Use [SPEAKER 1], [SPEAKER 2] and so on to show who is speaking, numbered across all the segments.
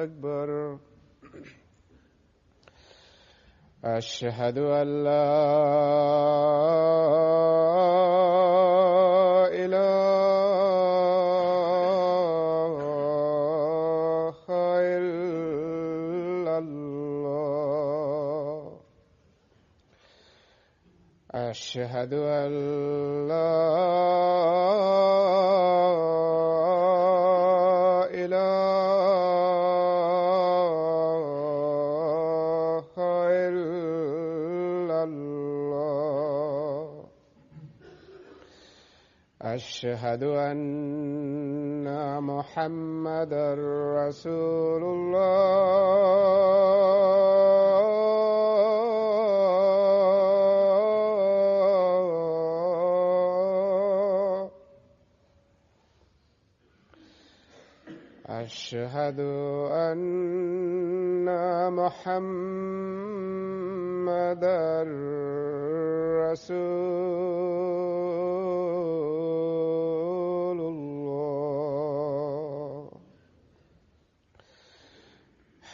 [SPEAKER 1] أكبر. أشهد أن لا إله إلا الله. أشهد أن لا إله إلا الله. أشهد أن محمدًا رسول الله. أشهد أن محمدًا رسول الله.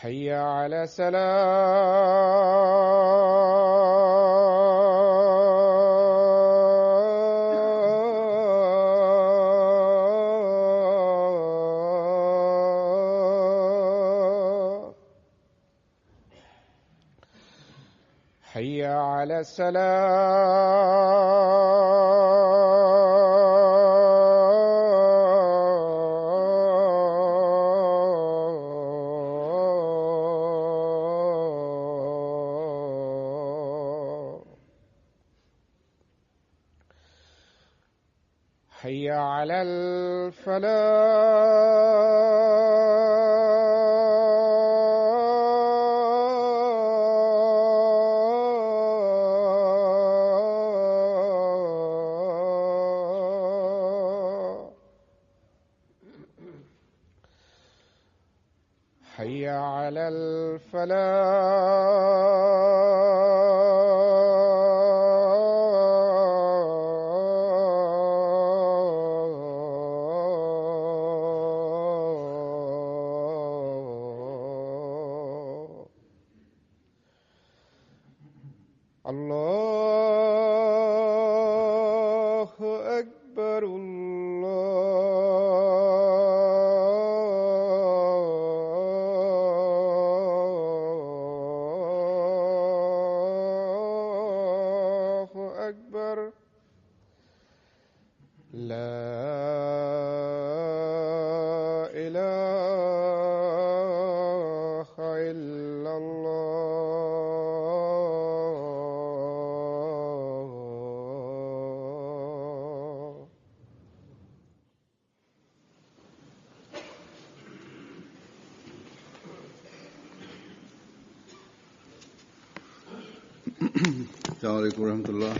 [SPEAKER 1] حي على الصلاة. حي على السلام. حي على الفلاح. حي على الفلاح. الله أكبر. الله أكبر. لا إله إلا الله.
[SPEAKER 2] السلام عليكم ورحمة الله.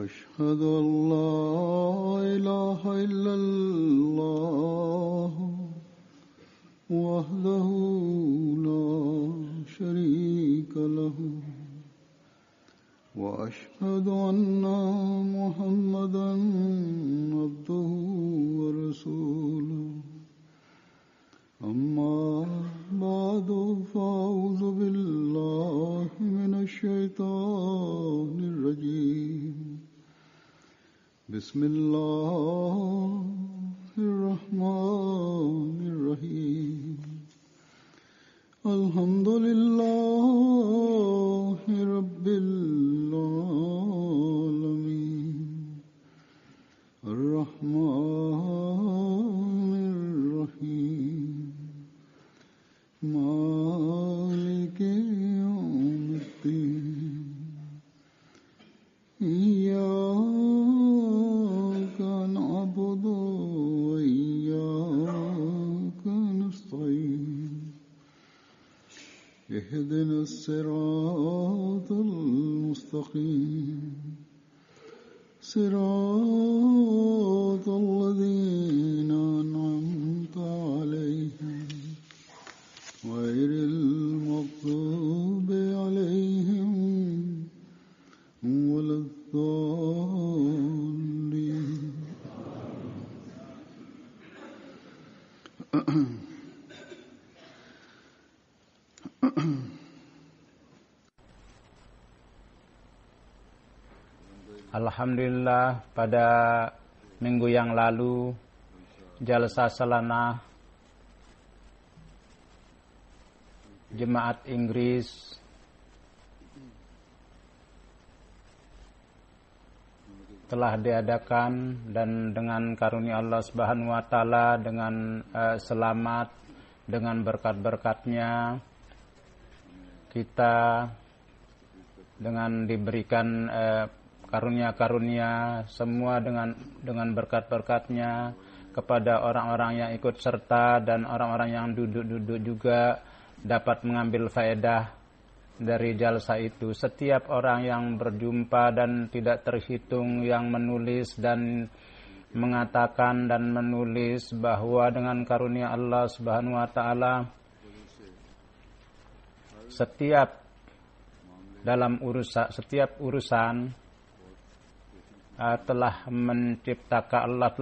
[SPEAKER 2] أشهد أن لا إله إلا الله وحده لا شريك له وأشهد أن محمدًا عبده ورسوله. أما بعد فأعوذ بالله من الشيطان الرجيم. بسم الله الرحمن الرحيم. الحمد لله رب العالمين. الرحمن الرحيم. مالك يوم الدين. إياك نعبد وإياك نستعين. اهدنا الصراط المستقيم. صراط الذين
[SPEAKER 3] Alhamdulillah, pada minggu yang lalu jalsa salanah Jemaat Inggris telah diadakan, dan dengan karunia Allah Subhanahu wa taala, dengan selamat, dengan berkat-berkatnya kita dengan diberikan karunia-karunia semua dengan berkat-berkatnya kepada orang-orang yang ikut serta dan orang-orang yang duduk-duduk juga dapat mengambil faedah dari jalsa itu. Setiap orang yang berjumpa dan tidak terhitung yang menulis dan mengatakan dan menulis bahwa dengan karunia Allah Subhanahu wa taala setiap urusan Allah telah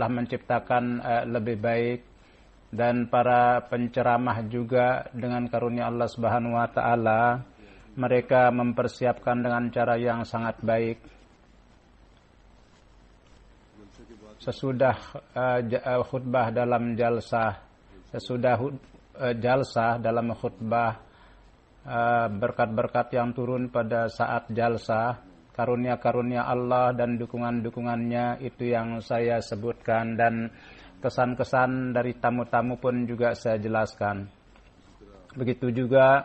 [SPEAKER 3] menciptakan lebih baik, dan para penceramah juga dengan karunia Allah Subhanahu wa taala mereka mempersiapkan dengan cara yang sangat baik. Sesudah khutbah dalam jalsah, dalam khutbah, berkat-berkat yang turun pada saat jalsah, karunia-karunia Allah dan dukungan-dukungannya itu yang saya sebutkan, dan kesan-kesan dari tamu-tamu pun juga saya jelaskan. Begitu juga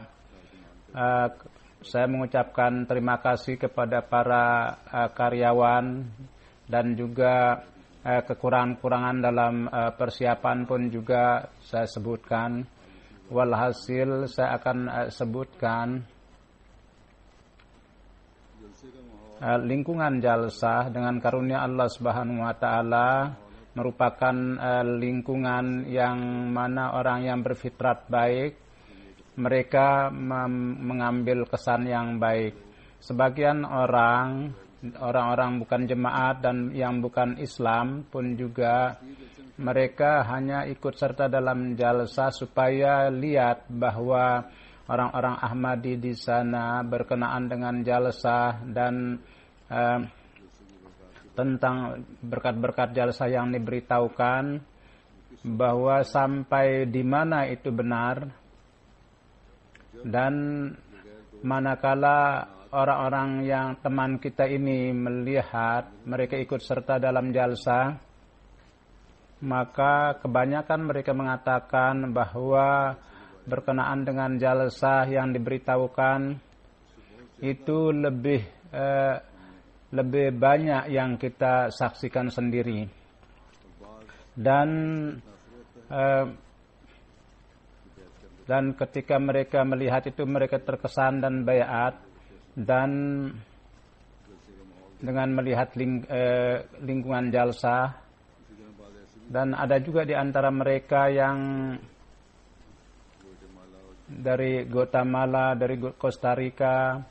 [SPEAKER 3] saya mengucapkan terima kasih kepada para karyawan, dan juga kekurangan-kekurangan dalam persiapan pun juga saya sebutkan. Walhasil saya akan sebutkan lingkungan jalsah dengan karunia Allah Subhanahu wa taala merupakan lingkungan yang mana orang yang berfitrat baik, mereka mengambil kesan yang baik. Sebagian orang-orang bukan jemaat dan yang bukan Islam pun juga mereka hanya ikut serta dalam jalsah supaya lihat bahwa orang-orang Ahmadi di sana berkenaan dengan jalsah dan tentang berkat-berkat jalsah yang diberitahukan, bahwa sampai di mana itu benar, dan manakala orang-orang yang teman kita ini melihat mereka ikut serta dalam jalsah, maka kebanyakan mereka mengatakan bahwa berkenaan dengan jalsah yang diberitahukan itu lebih banyak yang kita saksikan sendiri, dan ketika mereka melihat itu mereka terkesan dan baiat, dan dengan melihat lingkungan jalsah. Dan ada juga di antara mereka yang dari Guatemala, dari Costa Rica,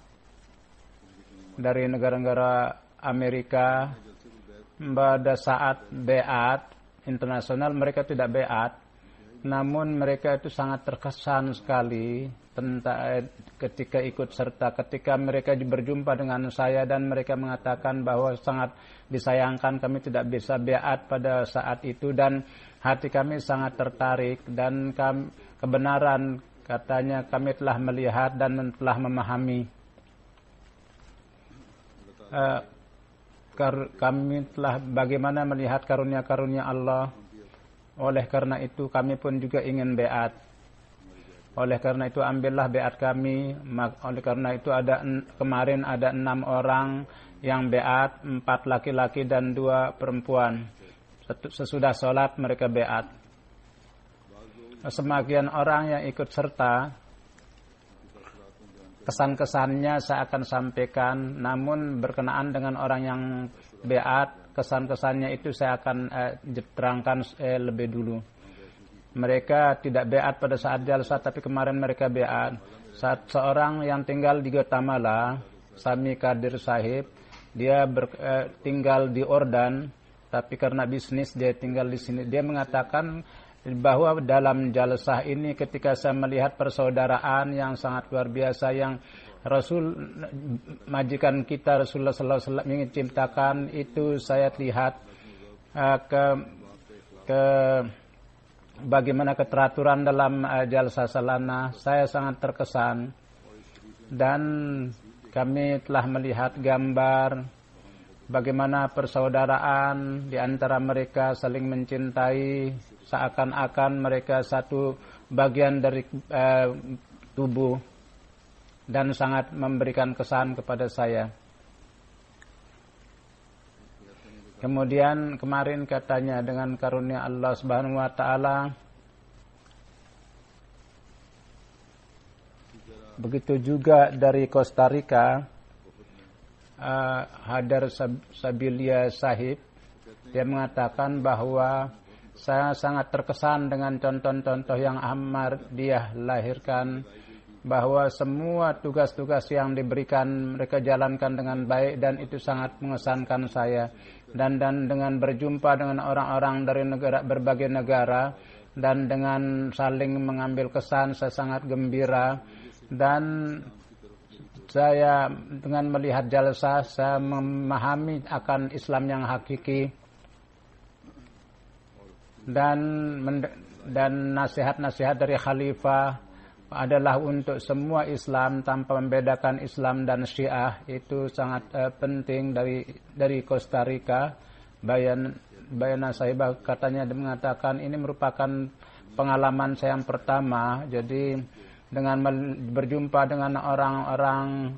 [SPEAKER 3] dari negara-negara Amerika. Pada saat beat internasional mereka tidak beat, namun mereka itu sangat terkesan sekali tentang ketika ikut serta, ketika mereka berjumpa dengan saya dan mereka mengatakan bahwa sangat disayangkan kami tidak bisa beat pada saat itu, dan hati kami sangat tertarik, dan kebenaran katanya kami telah melihat dan telah memahami. Kami telah bagaimana melihat karunia-karunia Allah. Oleh karena itu kami pun juga ingin beat. Oleh karena itu ambillah beat kami. Oleh karena itu kemarin ada 6 orang yang beat, 4 laki-laki dan 2 perempuan. Sesudah sholat mereka beat. Semakian orang yang ikut serta, kesan-kesannya saya akan sampaikan, namun berkenaan dengan orang yang beat, kesan-kesannya itu saya akan terangkan lebih dulu. Mereka tidak beat pada saat jalsah, tapi kemarin mereka beat. Saat seorang yang tinggal di Guatemala, Sami Kadir Sahib, dia tinggal di Ordan, tapi karena bisnis dia tinggal di sini. Dia mengatakan bahwa dalam jalsah ini ketika saya melihat persaudaraan yang sangat luar biasa yang majikan kita Rasulullah sallallahu alaihi wasallam ingin ciptakan, itu saya lihat ke bagaimana keteraturan dalam jalsah salana. Saya sangat terkesan, dan kami telah melihat gambar bagaimana persaudaraan di antara mereka saling mencintai, seakan-akan mereka satu bagian dari tubuh, dan sangat memberikan kesan kepada saya. Kemudian kemarin katanya dengan karunia Allah Subhanahu wa taala, begitu juga dari Costa Rica, Hadar Sabilia Sahib, dia mengatakan bahwa saya sangat terkesan dengan contoh-contoh yang Ahmadiyah lahirkan, bahwa semua tugas-tugas yang diberikan mereka jalankan dengan baik, dan itu sangat mengesankan saya. Dan dengan berjumpa dengan orang-orang dari berbagai negara, dan dengan saling mengambil kesan, saya sangat gembira. Dan saya dengan melihat jalsah, saya memahami akan Islam yang hakiki, dan nasihat-nasihat dari khalifah adalah untuk semua Islam tanpa membedakan Islam dan Syiah. Itu sangat penting dari Costa Rica. Bayana Sahibah katanya mengatakan ini merupakan pengalaman saya yang pertama. Jadi dengan berjumpa dengan orang-orang,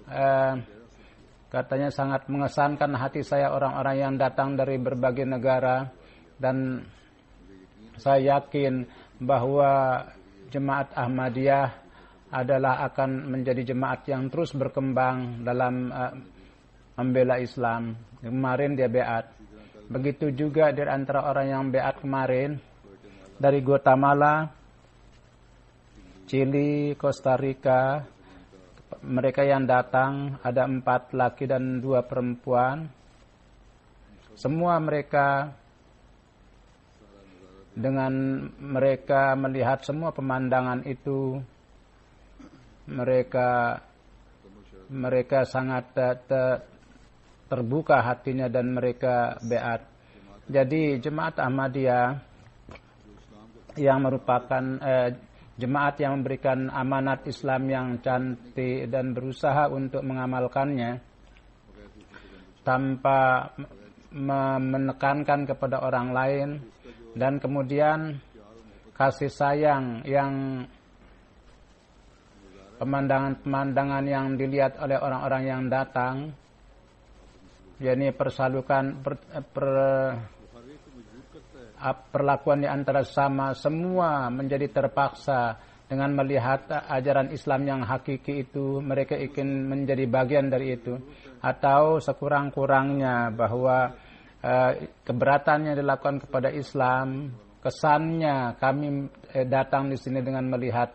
[SPEAKER 3] katanya sangat mengesankan hati saya orang-orang yang datang dari berbagai negara, dan saya yakin bahwa Jemaat Ahmadiyah adalah akan menjadi jemaat yang terus berkembang dalam membela Islam. Kemarin dia beat. Begitu juga di antara orang yang beat kemarin dari Guatemala, Chili, Costa Rica, mereka yang datang ada 4 laki dan 2 perempuan. Semua mereka, dengan mereka melihat semua pemandangan itu, mereka sangat terbuka hatinya dan mereka beat. Jadi jemaat Ahmadiyah yang merupakan jemaat yang memberikan amanat Islam yang cantik dan berusaha untuk mengamalkannya tanpa menekankan kepada orang lain, dan kemudian kasih sayang yang pemandangan-pemandangan yang dilihat oleh orang-orang yang datang, yakni perlakuan di antara sama, semua menjadi terpaksa dengan melihat ajaran Islam yang hakiki itu. Mereka ingin menjadi bagian dari itu, atau sekurang-kurangnya bahwa keberatannya dilakukan kepada Islam. Kesannya kami datang di sini dengan melihat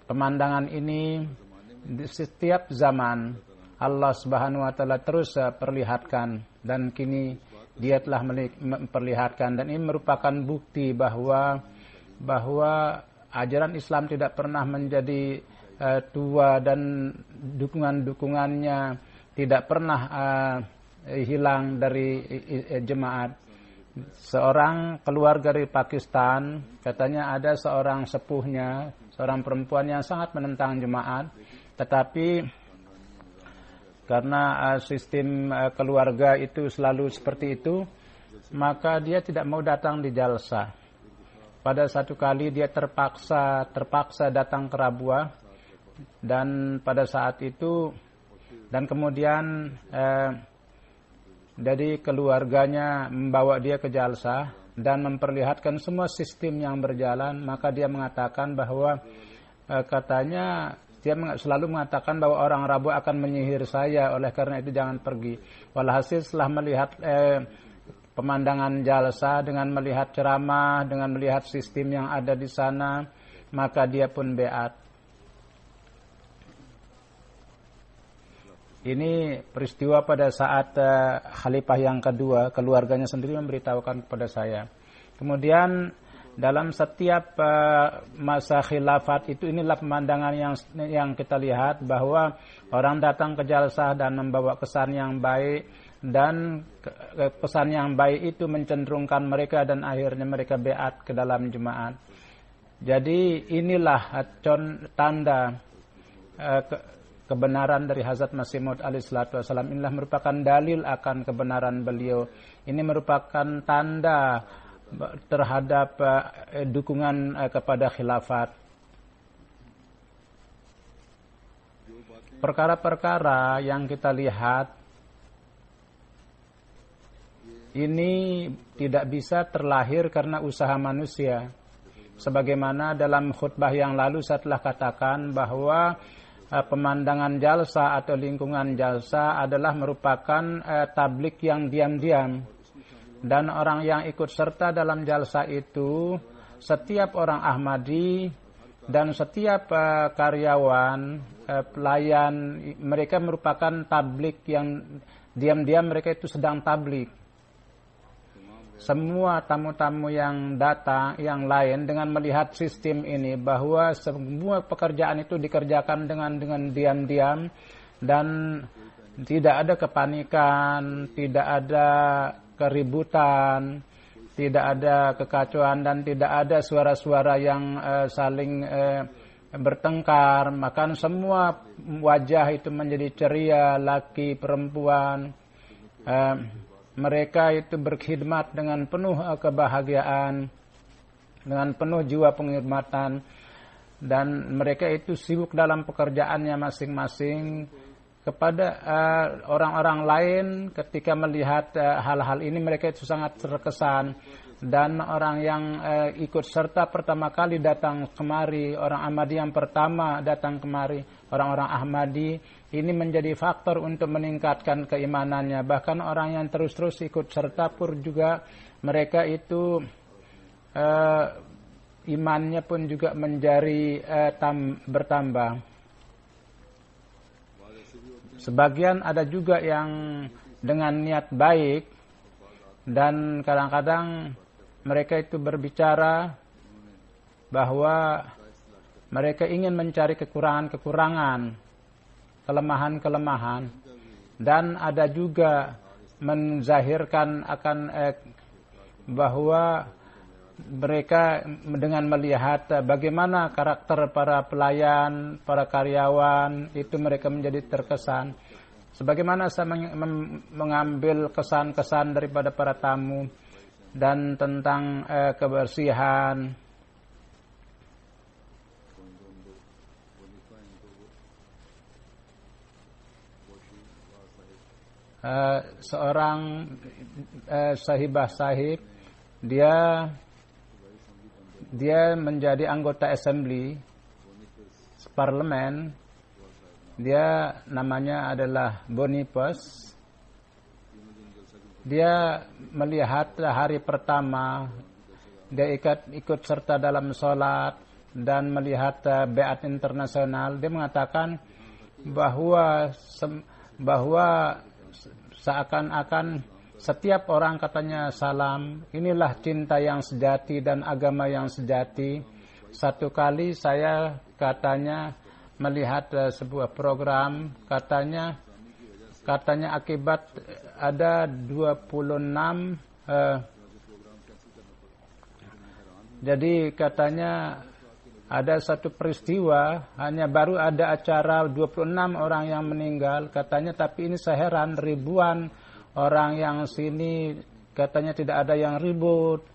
[SPEAKER 3] pemandangan ini di setiap zaman Allah Subhanahu wa taala terus perlihatkan, dan kini dia telah memperlihatkan, dan ini merupakan bukti bahwa ajaran Islam tidak pernah menjadi tua, dan dukungannya tidak pernah hilang dari jemaat. Seorang keluarga dari Pakistan, katanya ada seorang sepuhnya, seorang perempuan yang sangat menentang jemaat, tetapi karena sistem keluarga itu selalu seperti itu, maka dia tidak mau datang di jalsah. Pada satu kali dia terpaksa datang ke Rabwah, dan pada saat itu, dan kemudian dari keluarganya membawa dia ke jalsah dan memperlihatkan semua sistem yang berjalan. Maka dia mengatakan bahwa katanya dia selalu mengatakan bahwa orang Rabwah akan menyihir saya, oleh karena itu jangan pergi. Walhasil setelah melihat pemandangan jalsah, dengan melihat ceramah, dengan melihat sistem yang ada di sana, maka dia pun beat. Ini peristiwa pada saat khalifah yang kedua, keluarganya sendiri memberitahukan kepada saya. Kemudian dalam setiap masa khilafat itu, inilah pemandangan yang kita lihat, bahwa orang datang ke jalsah dan membawa kesan yang baik, dan pesan yang baik itu mencenderungkan mereka dan akhirnya mereka beat ke dalam jemaat. Jadi inilah tanda kebenaran dari Hazrat Masih Maud alaihi salatu wasallam. Inilah merupakan dalil akan kebenaran beliau. Ini merupakan tanda terhadap dukungan kepada khilafat. Perkara-perkara yang kita lihat ini tidak bisa terlahir karena usaha manusia. Sebagaimana dalam khutbah yang lalu saya telah katakan bahwa pemandangan jalsa atau lingkungan jalsa adalah merupakan tablik yang diam-diam. Dan orang yang ikut serta dalam jalsa itu, setiap orang Ahmadi dan setiap karyawan, pelayan, mereka merupakan tablik yang diam-diam, mereka itu sedang tablik. Semua tamu-tamu yang datang, yang lain, dengan melihat sistem ini, bahwa semua pekerjaan itu dikerjakan dengan diam-diam, dan tidak ada kepanikan, tidak ada keributan, tidak ada kekacauan, dan tidak ada suara-suara yang saling bertengkar. Maka semua wajah itu menjadi ceria, laki, perempuan. Mereka itu berkhidmat dengan penuh kebahagiaan, dengan penuh jiwa penghormatan, dan mereka itu sibuk dalam pekerjaannya masing-masing. Kepada orang-orang lain, ketika melihat hal-hal ini, mereka itu sangat terkesan. Dan orang yang ikut serta pertama kali datang kemari, orang Ahmadi yang pertama datang kemari, orang-orang Ahmadi, ini menjadi faktor untuk meningkatkan keimanannya. Bahkan orang yang terus-terus ikut serta pun juga, mereka itu imannya pun juga menjadi bertambah. Sebagian ada juga yang dengan niat baik, dan kadang-kadang mereka itu berbicara bahwa mereka ingin mencari kekurangan-kekurangan, kelemahan-kelemahan, dan ada juga menzahirkan akan bahwa mereka dengan melihat bagaimana karakter para pelayan, para karyawan, itu mereka menjadi terkesan. Sebagaimana saya mengambil kesan-kesan daripada para tamu dan tentang kebersihan. Seorang sahibah sahib, dia menjadi anggota assembly parlemen. Dia namanya adalah Boniface. Dia melihat hari pertama, dia ikut serta dalam sholat dan melihat beat internasional. Dia mengatakan bahwa seakan-akan setiap orang katanya salam, inilah cinta yang sejati dan agama yang sejati. Satu kali saya katanya melihat sebuah program, katanya akibat ada 26 jadi katanya ada satu peristiwa, hanya baru ada acara 26 orang yang meninggal katanya, tapi ini saya heran, ribuan orang yang sini katanya tidak ada yang ribut.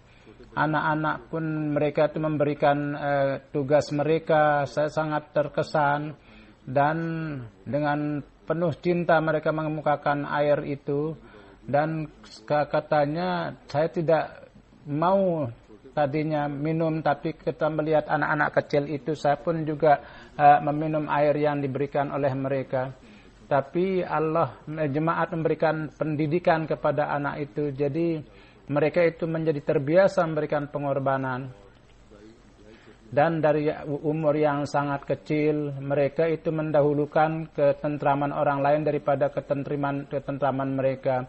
[SPEAKER 3] Anak-anak pun mereka itu memberikan tugas mereka. Saya sangat terkesan, dan dengan penuh cinta mereka mengemukakan air itu. Dan katanya saya tidak mau tadinya minum, tapi kita melihat anak-anak kecil itu, saya pun juga meminum air yang diberikan oleh mereka. Tapi Allah, jemaat memberikan pendidikan kepada anak itu, jadi mereka itu menjadi terbiasa memberikan pengorbanan. Dan dari umur yang sangat kecil, mereka itu mendahulukan ketentraman orang lain daripada ketentraman mereka.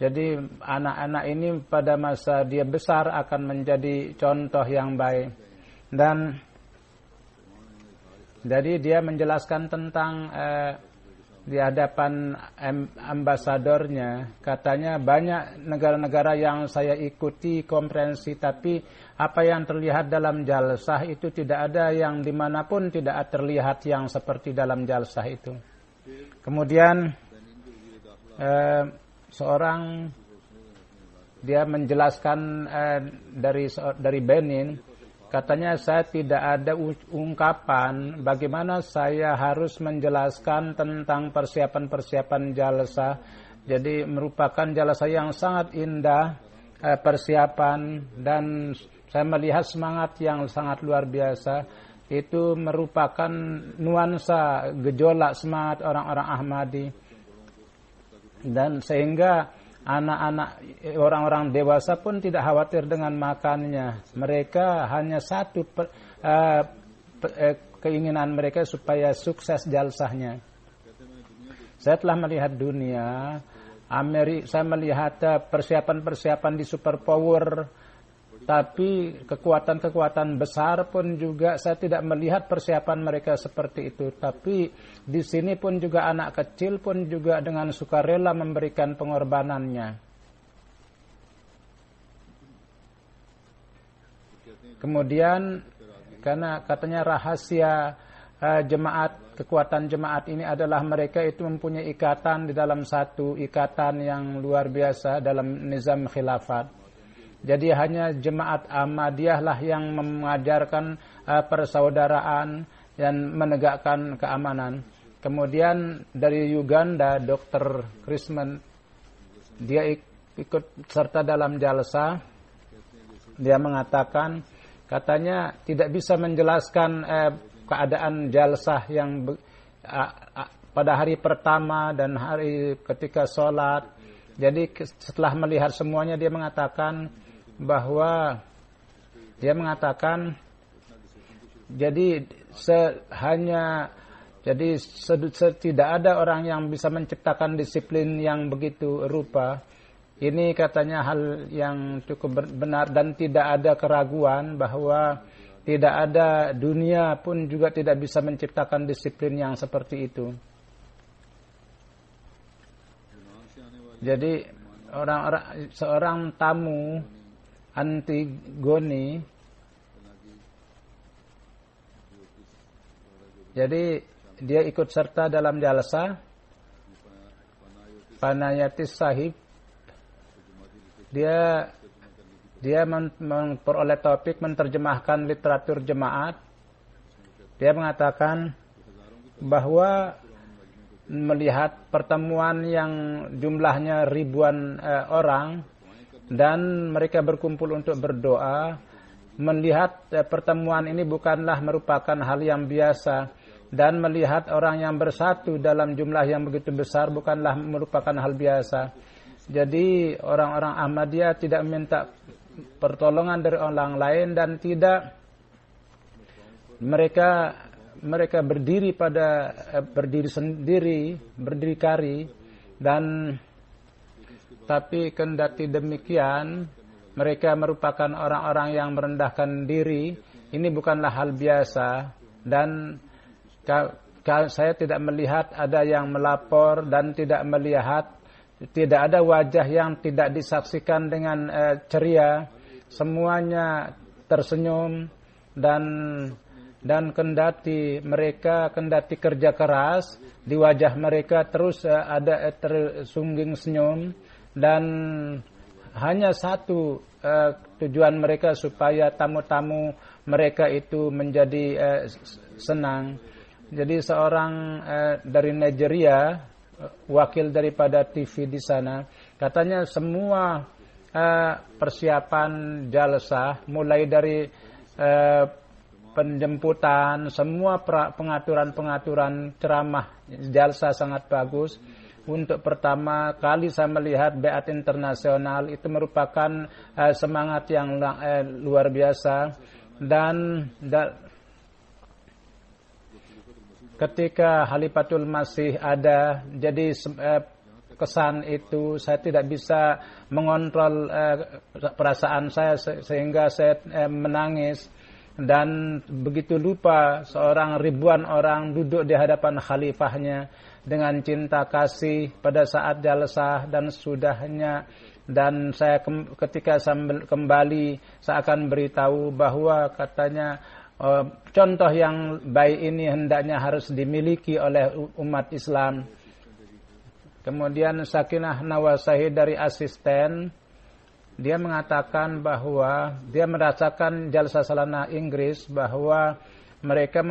[SPEAKER 3] Jadi anak-anak ini pada masa dia besar akan menjadi contoh yang baik. Dan jadi dia menjelaskan tentang di hadapan ambasadornya, katanya banyak negara-negara yang saya ikuti konferensi, tapi apa yang terlihat dalam jalsah itu tidak ada yang dimanapun tidak terlihat yang seperti dalam jalsah itu. Kemudian seorang dia menjelaskan dari Benin, katanya saya tidak ada ungkapan bagaimana saya harus menjelaskan tentang persiapan-persiapan jalsah. Jadi merupakan jalsah yang sangat indah persiapan, dan saya melihat semangat yang sangat luar biasa. Itu merupakan nuansa gejolak semangat orang-orang Ahmadi. Dan sehingga anak-anak, orang-orang dewasa pun tidak khawatir dengan makannya. Mereka hanya satu keinginan mereka supaya sukses jalsahnya. Saya telah melihat dunia, saya melihat persiapan-persiapan di superpower, tapi kekuatan-kekuatan besar pun juga saya tidak melihat persiapan mereka seperti itu. Tapi di sini pun juga anak kecil pun juga dengan sukarela memberikan pengorbanannya. Kemudian karena katanya rahasia jemaat, kekuatan jemaat ini adalah mereka itu mempunyai ikatan di dalam satu ikatan yang luar biasa dalam nizam khilafat. Jadi hanya jemaat Ahmadiyah lah yang mengajarkan persaudaraan dan menegakkan keamanan. Kemudian dari Uganda, Dr. Chrisman, dia ikut serta dalam jalsah. Dia mengatakan, katanya tidak bisa menjelaskan keadaan jalsah yang pada hari pertama dan hari ketika sholat. Jadi setelah melihat semuanya dia mengatakan bahwa jadi tidak ada orang yang bisa menciptakan disiplin yang begitu rupa. Ini katanya hal yang cukup benar, dan tidak ada keraguan bahwa tidak ada dunia pun juga tidak bisa menciptakan disiplin yang seperti itu. Jadi seorang tamu Antigone, jadi dia ikut serta dalam jalsah. Panayatis Sahib, dia memperoleh topik menerjemahkan literatur jemaat. Dia mengatakan bahwa melihat pertemuan yang jumlahnya ribuan orang dan mereka berkumpul untuk berdoa, melihat pertemuan ini bukanlah merupakan hal yang biasa, dan melihat orang yang bersatu dalam jumlah yang begitu besar bukanlah merupakan hal biasa. Jadi orang-orang Ahmadiyah tidak meminta pertolongan dari orang lain, dan tidak mereka berdiri sendiri, berdiri kari, dan tapi kendati demikian mereka merupakan orang-orang yang merendahkan diri. Ini bukanlah hal biasa, dan saya tidak melihat ada yang melapor, dan tidak ada wajah yang tidak disaksikan dengan ceria. Semuanya tersenyum, dan kendati kerja keras, di wajah mereka terus ada tersungging senyum, dan hanya satu tujuan mereka supaya tamu-tamu mereka itu menjadi senang. Jadi seorang dari Nigeria, wakil daripada TV di sana, katanya semua persiapan jalsah mulai dari penjemputan, semua pengaturan ceramah jalsah sangat bagus. Untuk pertama kali saya melihat Beat Internasional, itu merupakan semangat yang luar biasa. Dan ketika Khalifatul Masih ada, jadi terkesan itu. Saya tidak bisa mengontrol perasaan saya sehingga saya menangis. Dan begitu lupa seorang ribuan orang duduk di hadapan khalifahnya dengan cinta kasih pada saat jalsah dan sudahnya. Dan saya ketika sambil kembali saya akan beritahu bahwa katanya contoh yang baik ini hendaknya harus dimiliki oleh umat Islam. Kemudian Sakinah Nawasahi dari asisten, dia mengatakan bahwa dia merasakan jalsa salana Inggris bahwa mereka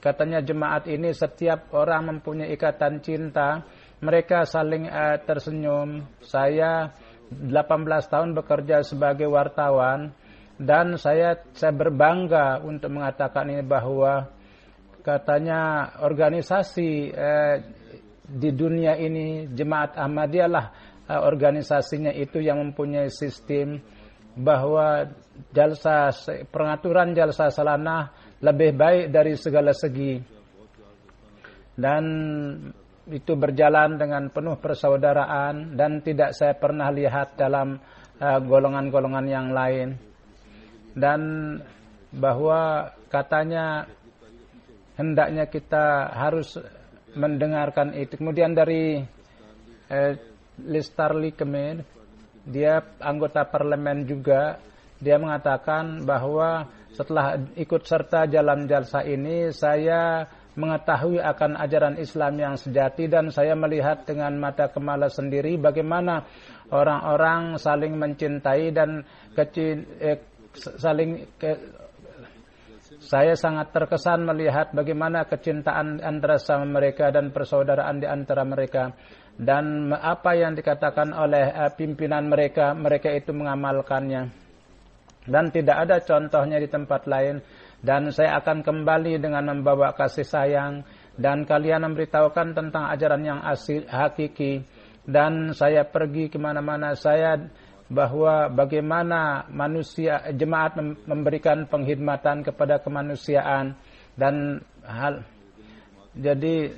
[SPEAKER 3] katanya jemaat ini setiap orang mempunyai ikatan cinta, mereka saling tersenyum. Saya 18 tahun bekerja sebagai wartawan dan saya berbangga untuk mengatakan ini bahwa katanya organisasi di dunia ini Jemaat Ahmadiyah lah organisasinya itu yang mempunyai sistem bahwa pengaturan jalsa salanah lebih baik dari segala segi, dan itu berjalan dengan penuh persaudaraan dan tidak saya pernah lihat dalam golongan-golongan yang lain. Dan bahwa katanya hendaknya kita harus mendengarkan itu. Kemudian dari Listarli Kemir, dia anggota parlemen juga, dia mengatakan bahwa setelah ikut serta dalam jalsa ini saya mengetahui akan ajaran Islam yang sejati dan saya melihat dengan mata kepala sendiri bagaimana orang-orang saling mencintai dan saya sangat terkesan melihat bagaimana kecintaan antara sama mereka dan persaudaraan di antara mereka. Dan apa yang dikatakan oleh pimpinan mereka itu mengamalkannya. Dan tidak ada contohnya di tempat lain. Dan saya akan kembali dengan membawa kasih sayang. Dan kalian memberitahukan tentang ajaran yang hakiki. Dan saya pergi kemana-mana bahwa bagaimana manusia jemaat memberikan penghormatan kepada kemanusiaan dan jadi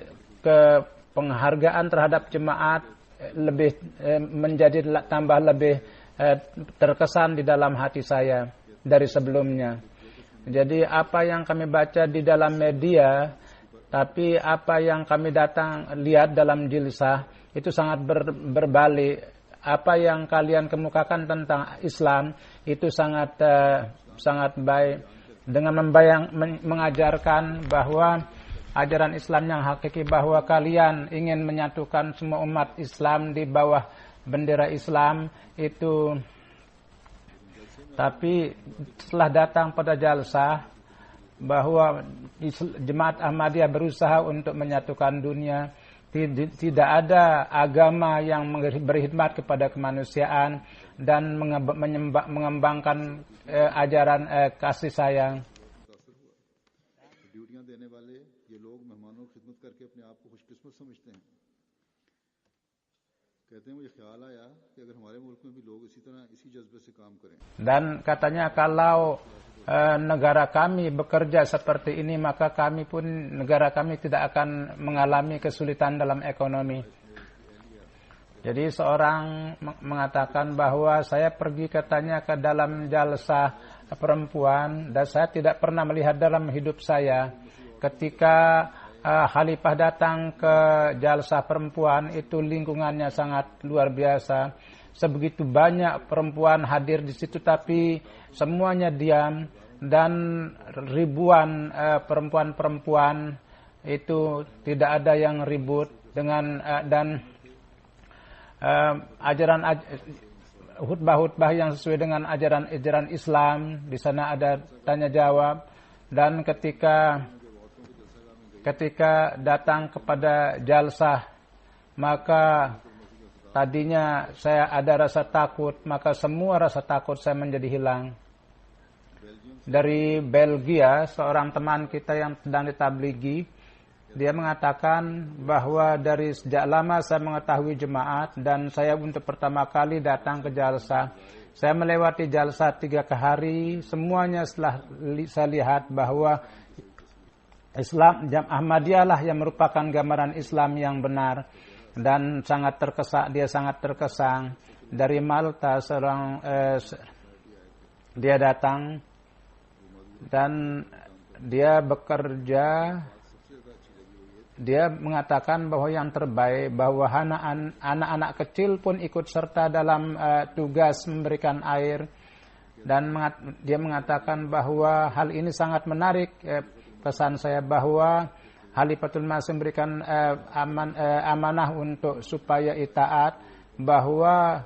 [SPEAKER 3] penghargaan terhadap jemaat lebih menjadi tambah lebih terkesan di dalam hati saya dari sebelumnya. Jadi apa yang kami baca di dalam media, tapi apa yang kami lihat dalam jilsah itu sangat berbalik. Apa yang kalian kemukakan tentang Islam itu sangat baik dengan mengajarkan bahwa ajaran Islam yang hakiki, bahwa kalian ingin menyatukan semua umat Islam di bawah bendera Islam itu. Tapi setelah datang pada jalsah bahwa Jemaat Ahmadiyah berusaha untuk menyatukan dunia. Tidak ada agama yang berkhidmat kepada kemanusiaan dan mengembangkan ajaran kasih sayang. Dan katanya kalau negara kami bekerja seperti ini, maka negara kami tidak akan mengalami kesulitan dalam ekonomi. Jadi seorang mengatakan bahwa saya pergi katanya ke dalam jalsa perempuan dan saya tidak pernah melihat dalam hidup saya ketika khalifah datang ke jalsa perempuan itu lingkungannya sangat luar biasa. Sebegitu banyak perempuan hadir di situ tapi semuanya diam dan ribuan perempuan-perempuan itu tidak ada yang ribut dengan dan ajaran khutbah-khutbah yang sesuai dengan ajaran Islam. Di sana ada tanya jawab dan ketika datang kepada jalsah maka tadinya saya ada rasa takut, maka semua rasa takut saya menjadi hilang. Dari Belgia, seorang teman kita yang sedang ditabligi, dia mengatakan bahwa dari sejak lama saya mengetahui jemaat dan saya untuk pertama kali datang ke jalsah. Saya melewati jalsah 3 hari, semuanya setelah saya lihat bahwa Islam Ahmadiyah lah yang merupakan gambaran Islam yang benar. dan dia sangat terkesan. Dari Malta dia datang dan dia bekerja. Dia mengatakan bahwa yang terbaik, bahwa anak-anak kecil pun ikut serta dalam tugas memberikan air, dan dia mengatakan bahwa hal ini sangat menarik. Pesan saya bahwa Khalifatul Masih memberikan amanah untuk supaya itaat, bahwa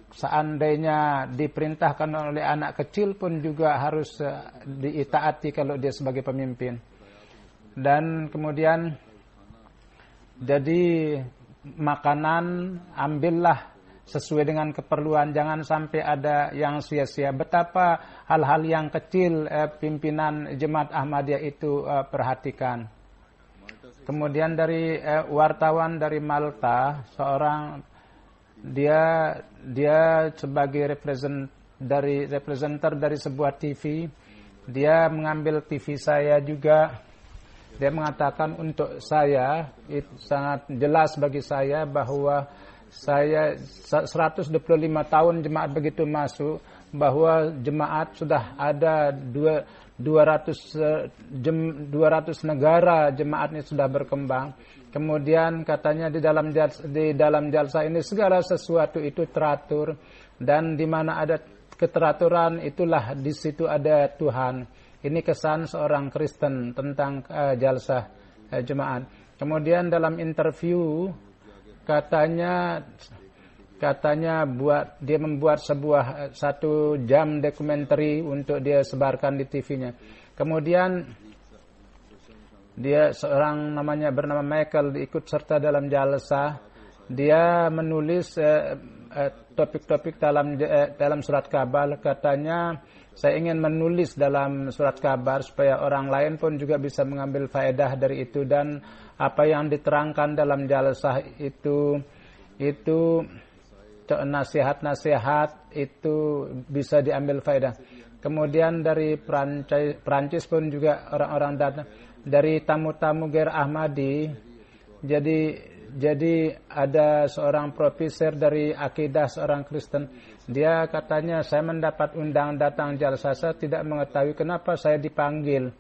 [SPEAKER 3] seandainya diperintahkan oleh anak kecil pun juga harus diitaati kalau dia sebagai pemimpin. Dan kemudian jadi makanan ambillah sesuai dengan keperluan, jangan sampai ada yang sia-sia. Betapa hal-hal yang kecil pimpinan Jemaat Ahmadiyah itu perhatikan. Kemudian dari wartawan dari Malta, seorang dia sebagai representer dari sebuah TV, dia mengambil TV saya juga. Dia mengatakan untuk saya itu sangat jelas bagi saya bahwa saya 125 tahun jemaat begitu masuk, bahwa jemaat sudah ada 200 negara jemaat ini sudah berkembang. Kemudian katanya di dalam jalsa ini segala sesuatu itu teratur, dan di mana ada keteraturan itulah di situ ada Tuhan. Ini kesan seorang Kristen tentang jalsah jemaat. Kemudian dalam interview katanya dia membuat satu jam dokumenter untuk dia sebarkan di TV-nya. Kemudian dia seorang bernama Michael ikut serta dalam jalsah. Dia menulis topik-topik dalam surat kabar. Katanya, saya ingin menulis dalam surat kabar supaya orang lain pun juga bisa mengambil faedah dari itu, dan apa yang diterangkan dalam jalsah itu nasihat-nasihat itu bisa diambil faedah. Kemudian dari Prancis pun juga orang-orang datang, dari tamu-tamu Gair Ahmadi. Jadi ada seorang profesor dari akidah seorang Kristen. Dia katanya, saya mendapat undang datang jalsah, saya tidak mengetahui kenapa saya dipanggil.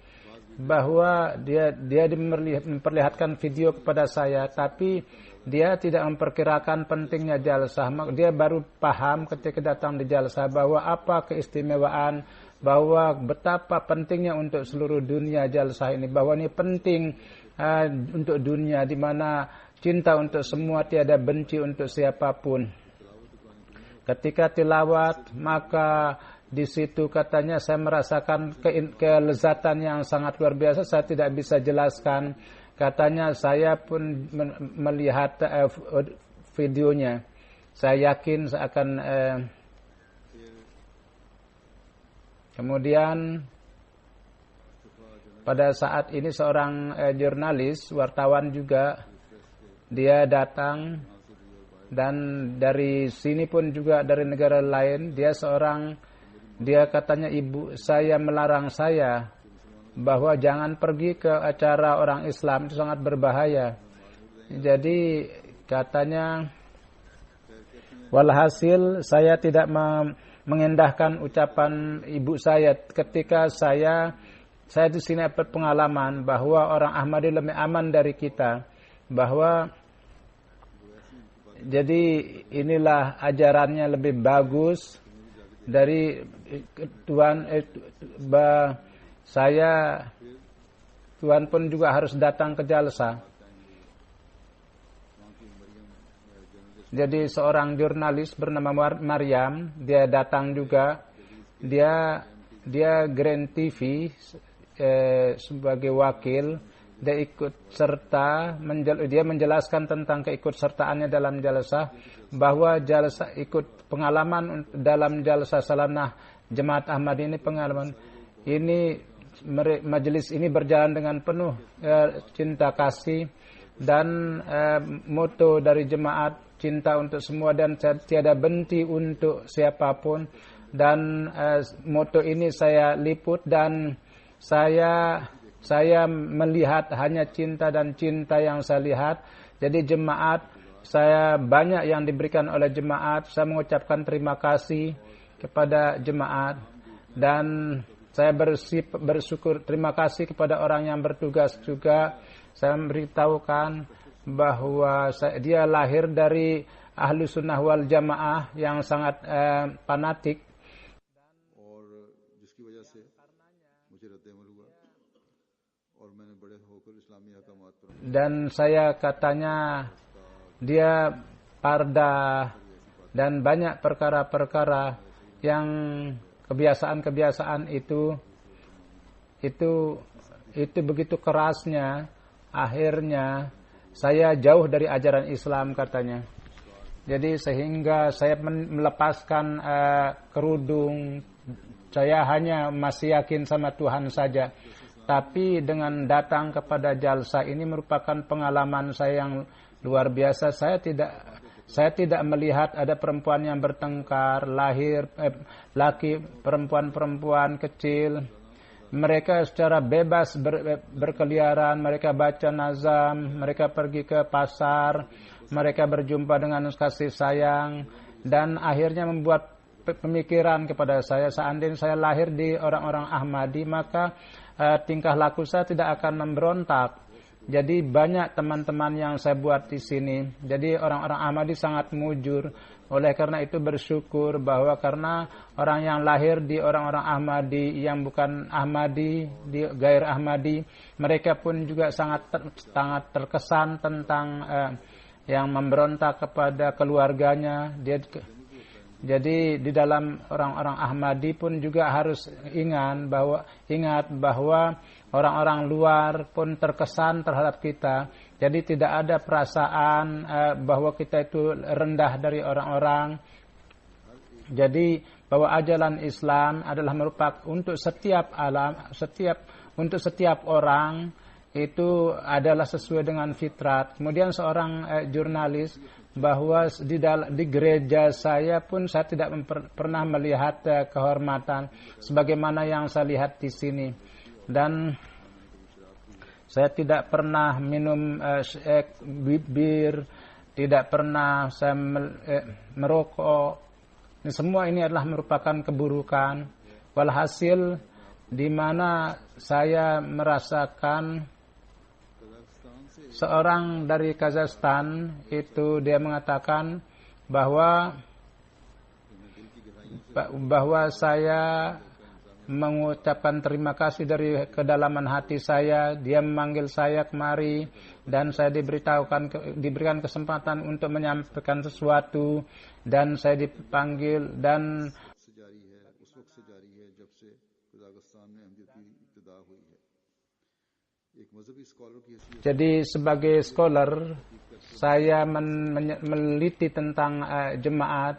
[SPEAKER 3] Bahwa dia memperlihatkan video kepada saya, tapi dia tidak memperkirakan pentingnya jalsah. Dia baru paham ketika datang di jalsah bahwa apa keistimewaan, bahwa betapa pentingnya untuk seluruh dunia jalsah ini, bahwa ini penting untuk dunia di mana cinta untuk semua, tiada benci untuk siapapun. Ketika tilawat, maka di situ katanya saya merasakan kelezatan yang sangat luar biasa, saya tidak bisa jelaskan. Katanya saya pun melihat videonya. Saya yakin saya akan kemudian pada saat ini seorang jurnalis, wartawan juga, dia datang, dan dari sini pun juga dari negara lain. Dia katanya, ibu saya melarang saya bahwa jangan pergi ke acara orang Islam, itu sangat berbahaya. Jadi katanya, walhasil saya tidak mengendahkan ucapan ibu saya ketika saya di sini dapat pengalaman bahwa orang Ahmadi lebih aman dari kita. Bahwa jadi inilah ajarannya lebih bagus dari Tuhan. Tuhan pun juga harus datang ke jalsah. Jadi seorang jurnalis bernama Maryam, dia datang juga. Dia Grand TV sebagai wakil. Dia ikut serta, dia menjelaskan tentang keikutsertaannya dalam jalsah, bahwa jalsah ikut pengalaman dalam jalsah salanah Jemaat Ahmad ini, pengalaman ini, majelis ini berjalan dengan penuh cinta kasih, dan moto dari jemaat cinta untuk semua dan tiada benci untuk siapapun. Dan moto ini saya liput, dan saya melihat hanya cinta, dan cinta yang saya lihat Jadi jemaat, saya banyak yang diberikan oleh jemaat. Saya mengucapkan terima kasih kepada jemaat. Dan saya bersyukur, terima kasih kepada orang yang bertugas juga. Saya memberitahukan bahwa dia lahir dari ahlu sunnah wal jamaah yang sangat fanatik. Dan saya katanya dia parda dan banyak perkara-perkara yang kebiasaan-kebiasaan itu begitu kerasnya, akhirnya saya jauh dari ajaran Islam katanya. Jadi sehingga saya melepaskan kerudung, saya hanya masih yakin sama Tuhan saja. Tapi dengan datang kepada jalsa ini merupakan pengalaman saya yang luar biasa. Saya tidak melihat ada perempuan yang bertengkar, laki perempuan kecil. Mereka secara bebas berkeliaran, mereka baca nazam, mereka pergi ke pasar, mereka berjumpa dengan kasih sayang, dan akhirnya membuat pemikiran kepada saya, seandainya saya lahir di orang-orang Ahmadi, maka tingkah laku saya tidak akan memberontak. Jadi banyak teman-teman yang saya buat di sini. Jadi orang-orang Ahmadi sangat mujur. Oleh karena itu bersyukur bahwa karena orang yang lahir di orang-orang Ahmadi yang bukan Ahmadi, di gair Ahmadi, mereka pun juga sangat terkesan tentang yang memberontak kepada keluarganya. Jadi di dalam orang-orang Ahmadi pun juga harus ingat bahwa orang-orang luar pun terkesan terhadap kita. Jadi tidak ada perasaan bahwa kita itu rendah dari orang-orang. Jadi bahwa ajaran Islam adalah merupakan untuk setiap orang itu adalah sesuai dengan fitrat. Kemudian seorang jurnalis bahwa di gereja saya pun saya tidak pernah melihat kehormatan sebagaimana yang saya lihat di sini, dan saya tidak pernah minum bir, tidak pernah saya merokok. Semua ini adalah merupakan keburukan. Walhasil di mana saya merasakan seorang dari Kazakhstan itu dia mengatakan bahwa saya mengucapkan terima kasih dari kedalaman hati saya. Dia memanggil saya kemari dan saya diberikan kesempatan untuk menyampaikan sesuatu, dan saya dipanggil dan jadi sebagai scholar saya meneliti tentang jemaat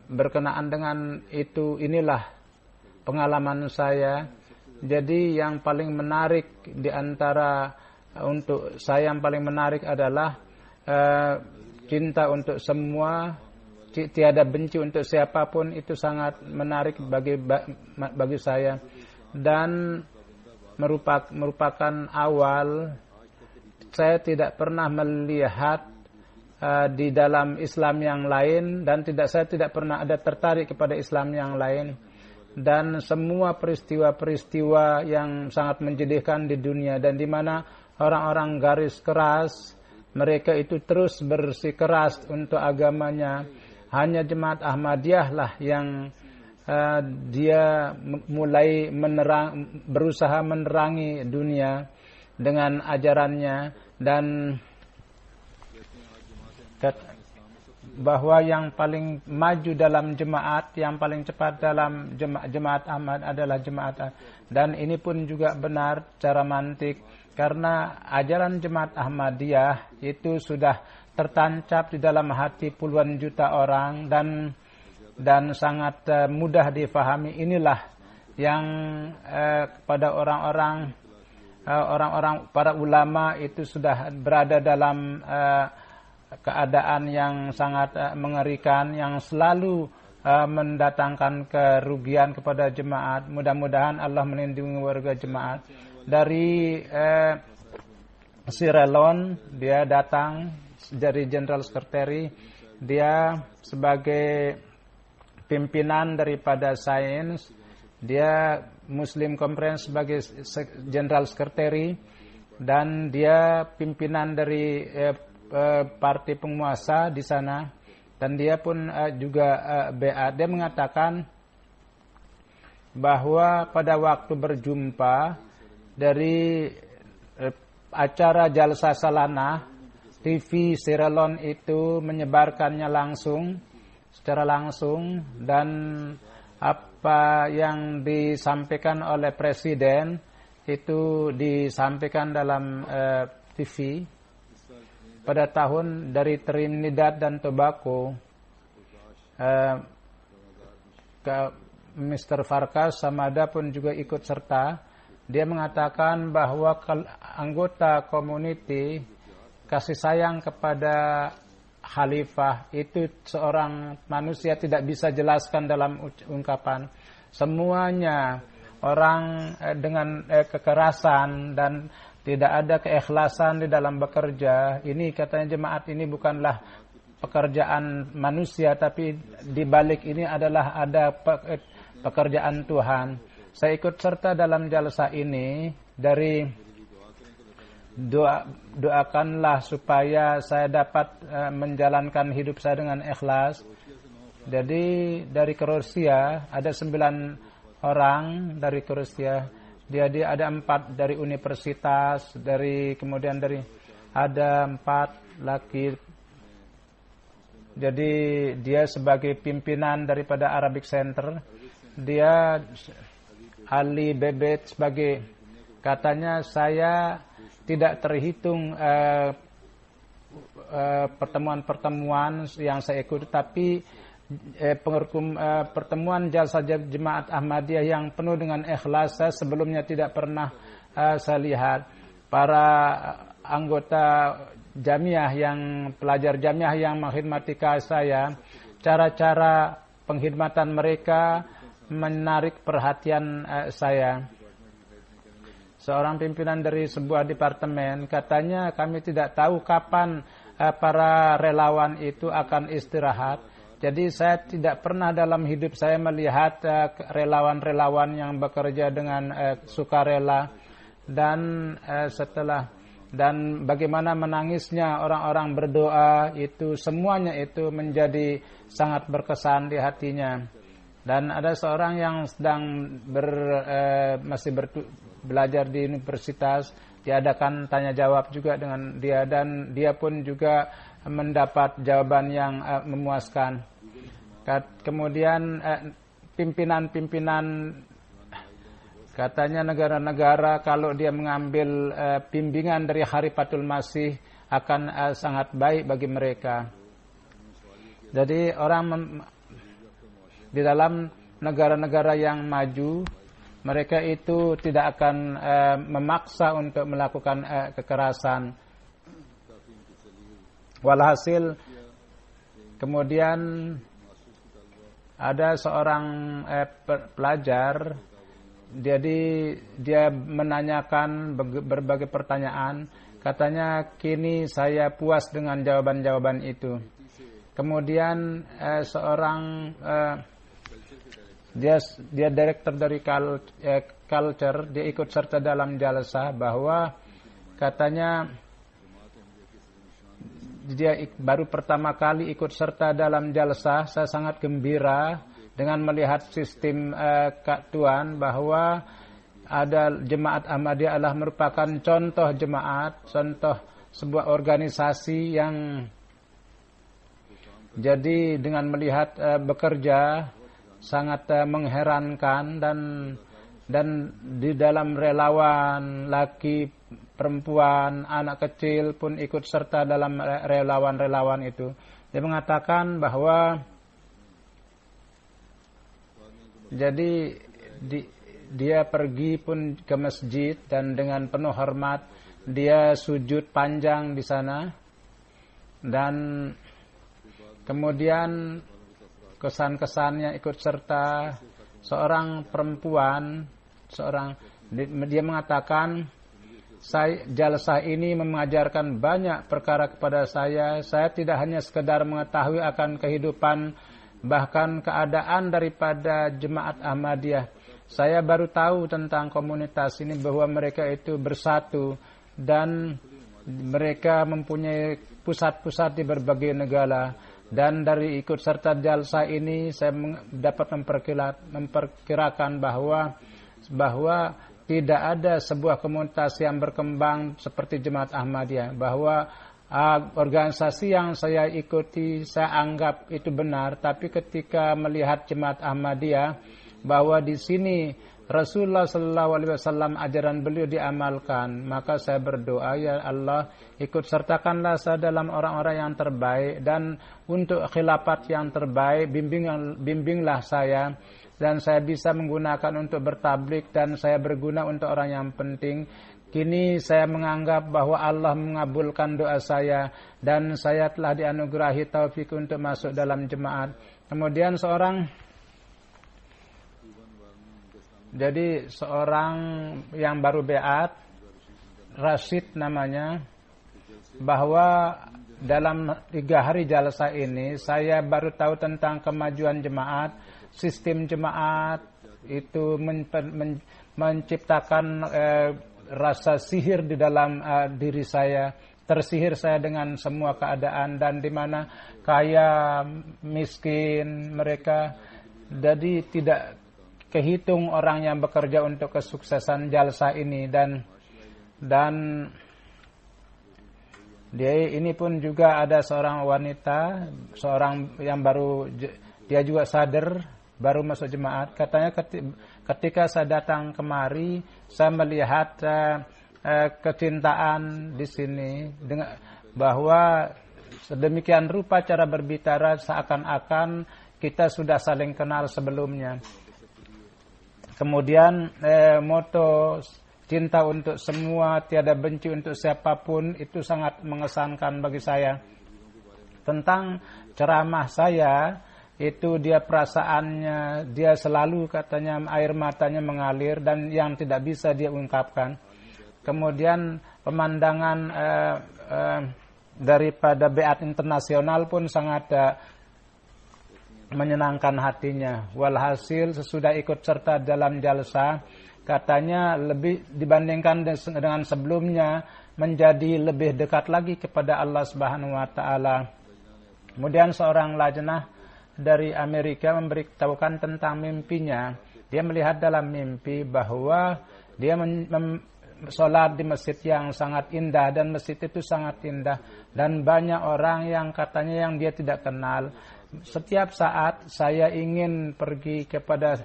[SPEAKER 3] berkenaan dengan itu. Inilah pengalaman saya. Jadi yang paling menarik di antara untuk saya yang paling menarik adalah cinta untuk semua, tiada benci untuk siapapun. Itu sangat menarik bagi saya. Dan merupakan awal saya tidak pernah melihat di dalam Islam yang lain, dan saya tidak pernah ada tertarik kepada Islam yang lain, dan semua peristiwa-peristiwa yang sangat menjadikan di dunia dan di mana orang-orang garis keras, mereka itu terus bersikeras untuk agamanya. Hanya jemaat Ahmadiyah lah yang dia mulai berusaha menerangi dunia dengan ajarannya, dan bahwa yang paling maju dalam jemaat, yang paling cepat dalam jemaat Ahmad adalah jemaat. Dan ini pun juga benar secara mantik, karena ajaran jemaat Ahmadiyah itu sudah tertancap di dalam hati puluhan juta orang dan sangat mudah difahami. Inilah yang pada orang-orang para ulama itu sudah berada dalam keadaan yang sangat mengerikan, yang selalu mendatangkan kerugian kepada jemaat. Mudah-mudahan Allah melindungi warga jemaat dari Sirelon, dia datang dari General Secretary, dia sebagai pimpinan daripada sains, dia Muslim Conference sebagai General Secretary, dan dia pimpinan dari partai penguasa di sana, dan dia pun juga BA. Dia mengatakan bahwa pada waktu berjumpa dari acara Jalsa Salanah, TV Sirelon itu menyebarkannya secara langsung, dan apa yang disampaikan oleh Presiden itu disampaikan dalam TV. Pada tahun dari Trinidad dan Tobago, Mr. Farkas Samada pun juga ikut serta. Dia mengatakan bahwa anggota community kasih sayang kepada khalifah itu seorang manusia tidak bisa jelaskan dalam ungkapan. Semuanya orang dengan kekerasan dan tidak ada keikhlasan di dalam bekerja. Ini katanya jemaat ini bukanlah pekerjaan manusia, tapi di balik ini adalah ada pekerjaan Tuhan. Saya ikut serta dalam jalsa ini dari doakanlah supaya saya dapat menjalankan hidup saya dengan ikhlas. Jadi dari Kroasia ada 9 orang dari Kroasia. Dia ada 4 dari universitas, kemudian ada 4 laki. Jadi dia sebagai pimpinan daripada Arabic Center. Dia Ali Bebet sebagai, katanya saya tidak terhitung pertemuan-pertemuan yang saya ikuti, tapi pertemuan Jalsa Jemaat Ahmadiyah yang penuh dengan ikhlas saya sebelumnya tidak pernah saya lihat. Para anggota jamiah pelajar jamiah yang menghormati saya, cara-cara penghormatan mereka menarik perhatian saya. Seorang pimpinan dari sebuah departemen katanya kami tidak tahu kapan para relawan itu akan istirahat. Jadi saya tidak pernah dalam hidup saya melihat relawan-relawan yang bekerja dengan sukarela, dan dan bagaimana menangisnya orang-orang berdoa itu, semuanya itu menjadi sangat berkesan di hatinya. Dan ada seorang yang sedang masih belajar di universitas, diadakan tanya jawab juga dengan dia, dan dia pun juga mendapat jawaban yang memuaskan. Kemudian pimpinan katanya negara-negara kalau dia mengambil bimbingan dari Khalifatul Masih akan sangat baik bagi mereka. Jadi orang di dalam negara-negara yang maju, mereka itu tidak akan memaksa untuk melakukan kekerasan. Walhasil kemudian ada seorang pelajar, jadi dia menanyakan berbagai pertanyaan. Katanya kini saya puas dengan jawaban-jawaban itu. Kemudian seorang dia direktur dari culture, dia ikut serta dalam jalsa, bahwa katanya dia baru pertama kali ikut serta dalam jalsa. Saya sangat gembira dengan melihat sistem Tuhan, bahwa ada jemaat Ahmadiyah adalah merupakan contoh jemaat, contoh sebuah organisasi yang jadi dengan melihat bekerja sangat mengherankan, dan di dalam relawan laki, perempuan, anak kecil pun ikut serta dalam relawan-relawan itu. Dia mengatakan bahwa jadi dia pergi pun ke masjid, dan dengan penuh hormat dia sujud panjang di sana, dan kemudian kesan-kesannya ikut serta seorang perempuan, dia mengatakan jalsah ini mengajarkan banyak perkara kepada saya. Saya tidak hanya sekedar mengetahui akan kehidupan, bahkan keadaan daripada jemaat Ahmadiyah. Saya baru tahu tentang komunitas ini bahwa mereka itu bersatu dan mereka mempunyai pusat-pusat di berbagai negara. Dan dari ikut serta jalsah ini saya dapat memperkirakan bahwa tidak ada sebuah komunitas yang berkembang seperti Jemaat Ahmadiyah, bahwa organisasi yang saya ikuti saya anggap itu benar, tapi ketika melihat Jemaat Ahmadiyah bahwa di sini Rasulullah SAW ajaran beliau diamalkan, maka saya berdoa, ya Allah, ikut sertakanlah saya dalam orang-orang yang terbaik, dan untuk khilafat yang terbaik bimbinglah saya, dan saya bisa menggunakan untuk bertablik, dan saya berguna untuk orang yang penting. Kini saya menganggap bahwa Allah mengabulkan doa saya, dan saya telah dianugerahi taufik untuk masuk dalam jemaat. Kemudian seorang yang baru beat, Rashid namanya, bahwa dalam 3 hari jalsah ini saya baru tahu tentang kemajuan jemaat. Sistem jemaat itu menciptakan rasa sihir di dalam diri saya. Tersihir saya dengan semua keadaan, dan di mana kaya, miskin mereka, jadi tidak kehitung orang yang bekerja untuk kesuksesan jalsah ini. Dan dia ini pun juga ada seorang wanita, seorang yang baru, dia juga sadar, baru masuk jemaat. Katanya ketika saya datang kemari, saya melihat kecintaan di sini, bahwa sedemikian rupa cara berbicara seakan-akan kita sudah saling kenal sebelumnya. Kemudian moto cinta untuk semua, tiada benci untuk siapapun, itu sangat mengesankan bagi saya. Tentang ceramah saya, itu dia perasaannya, dia selalu katanya air matanya mengalir dan yang tidak bisa dia ungkapkan. Kemudian pemandangan daripada beat internasional pun sangat menyenangkan hatinya. Walhasil sesudah ikut serta dalam jalsah, katanya lebih dibandingkan dengan sebelumnya menjadi lebih dekat lagi kepada Allah Subhanahu wa taala. Kemudian seorang lajnah dari Amerika memberitahukan tentang mimpinya. Dia melihat dalam mimpi bahwa dia sholat di masjid yang sangat indah, dan masjid itu sangat indah, dan banyak orang yang katanya yang dia tidak kenal. Setiap saat saya ingin pergi kepada,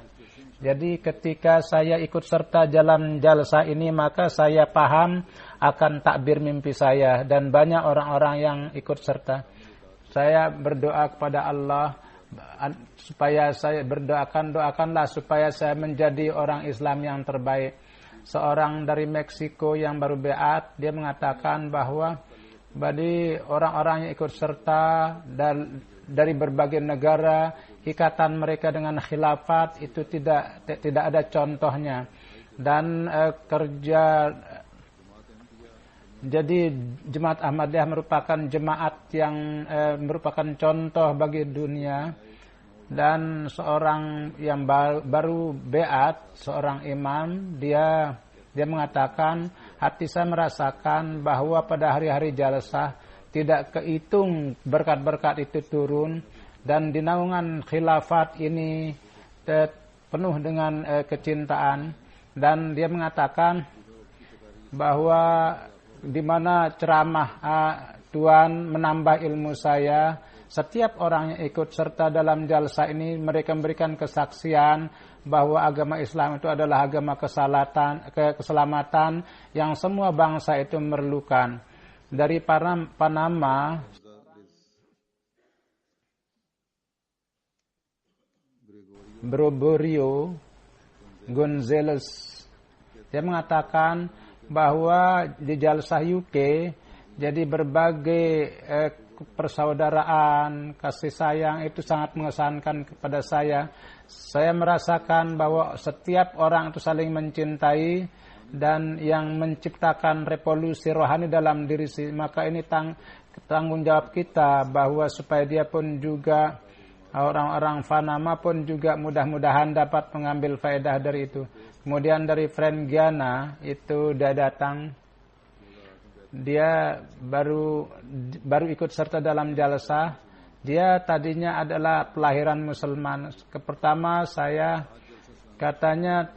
[SPEAKER 3] jadi ketika saya ikut serta dalam jalsah ini, maka saya paham akan takbir mimpi saya, dan banyak orang-orang yang ikut serta. Saya berdoa kepada Allah supaya saya doakanlah supaya saya menjadi orang Islam yang terbaik. Seorang dari Meksiko yang baru beat, dia mengatakan bahwa bagi orang-orang yang ikut serta dan dari berbagai negara, ikatan mereka dengan khilafat itu tidak ada contohnya. Dan jadi Jemaat Ahmadiyah merupakan jemaat yang merupakan contoh bagi dunia. Dan seorang yang baru beat, seorang imam, dia mengatakan, hati saya merasakan bahwa pada hari-hari jalsah tidak kehitung berkat-berkat itu turun, dan di naungan khilafat ini penuh dengan kecintaan. Dan dia mengatakan bahwa di mana ceramah Tuhan menambah ilmu saya. Setiap orang yang ikut serta dalam jalsah ini, mereka memberikan kesaksian bahwa agama Islam itu adalah agama keselamatan yang semua bangsa itu memerlukan. Dari Panama, Gregorio Gonzales, dia mengatakan bahwa di jalsah UK, jadi berbagai persaudaraan, kasih sayang itu sangat mengesankan kepada saya. Saya merasakan bahwa setiap orang itu saling mencintai, dan yang menciptakan revolusi rohani dalam diri maka ini tanggung jawab kita bahwa supaya dia pun juga orang-orang Panama pun juga mudah-mudahan dapat mengambil faedah dari itu. Kemudian dari Frank Giana itu dia datang, dia baru ikut serta dalam jalsah. Dia tadinya adalah pelahiran Musliman. Pertama saya katanya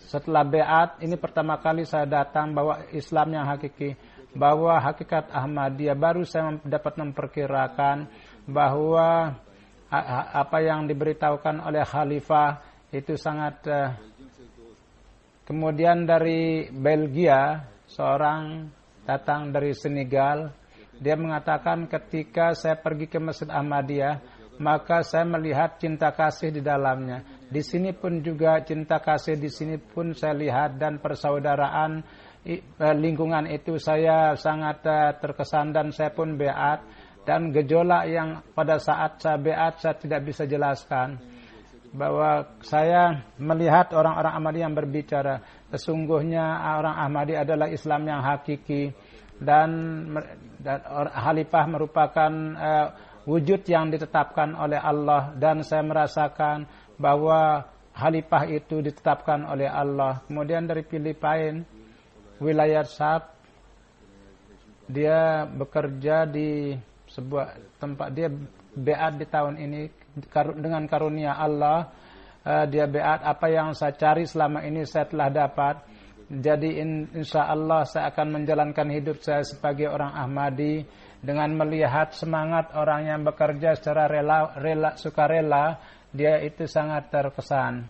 [SPEAKER 3] setelah beat ini pertama kali saya datang bahwa Islam yang hakiki, bahwa hakikat Ahmadiyah, baru saya dapat memperkirakan bahwa apa yang diberitahukan oleh Khalifah itu sangat. Kemudian dari Belgia seorang datang dari Senegal, dia mengatakan ketika saya pergi ke Masjid Ahmadiyah maka saya melihat cinta kasih di dalamnya. Di sini pun juga cinta kasih, di sini pun saya lihat, dan persaudaraan lingkungan itu saya sangat terkesan dan saya pun beat. Dan gejolak yang pada saat saya beat saya tidak bisa jelaskan, bahwa saya melihat orang-orang Ahmadi yang berbicara, sesungguhnya orang Ahmadi adalah Islam yang hakiki, dan Khalifah merupakan wujud yang ditetapkan oleh Allah, dan saya merasakan bahwa Khalifah itu ditetapkan oleh Allah. Kemudian dari Filipina, wilayah Sab, dia bekerja di sebuah tempat, dia beat di tahun ini dengan karunia Allah. Dia beat apa yang saya cari selama ini saya telah dapat. Jadi insya Allah saya akan menjalankan hidup saya sebagai orang Ahmadi dengan melihat semangat orang yang bekerja secara sukarela. Dia itu sangat terkesan.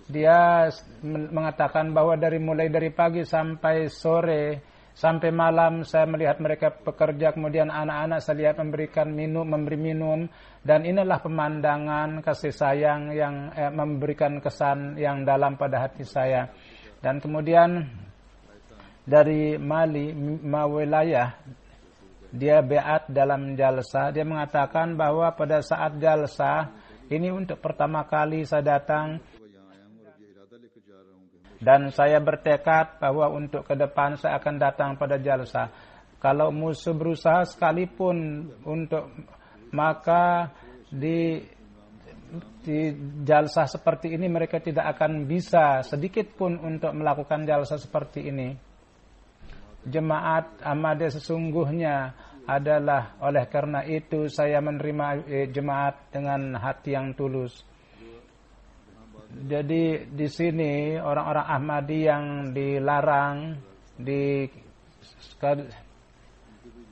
[SPEAKER 3] Dia mengatakan bahwa mulai dari pagi sampai sore sampai malam saya melihat mereka bekerja, kemudian anak-anak saya lihat memberi minum, dan inilah pemandangan kasih sayang yang memberikan kesan yang dalam pada hati saya. Dan kemudian dari Mali, wilayah, dia beat dalam jalsah. Dia mengatakan bahwa pada saat jalsah ini untuk pertama kali saya datang, dan saya bertekad bahwa untuk ke depan saya akan datang pada jalsah. Kalau musuh berusaha sekalipun untuk, maka di jalsah seperti ini mereka tidak akan bisa sedikit pun untuk melakukan jalsah seperti ini. Jemaat Ahmadiyah sesungguhnya adalah, oleh karena itu saya menerima jemaat dengan hati yang tulus. Jadi di sini orang-orang Ahmadi yang dilarang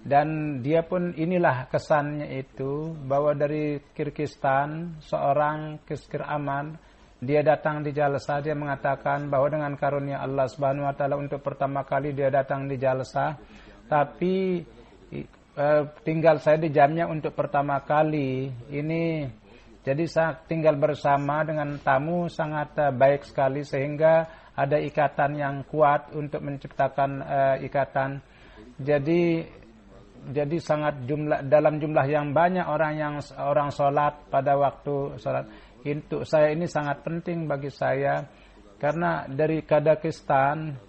[SPEAKER 3] dan dia pun inilah kesannya itu, bahwa dari Kirgistan seorang Kiskir Aman, dia datang di jalsah, dia mengatakan bahwa dengan karunia Allah Subhanahu wa taala untuk pertama kali dia datang di jalsah, tapi tinggal saya di jamnya untuk pertama kali ini. Jadi saya tinggal bersama dengan tamu sangat baik sekali, sehingga ada ikatan yang kuat untuk menciptakan ikatan. Jadi sangat dalam jumlah yang banyak orang sholat pada waktu sholat. Untuk saya ini sangat penting bagi saya, karena dari Kazakistan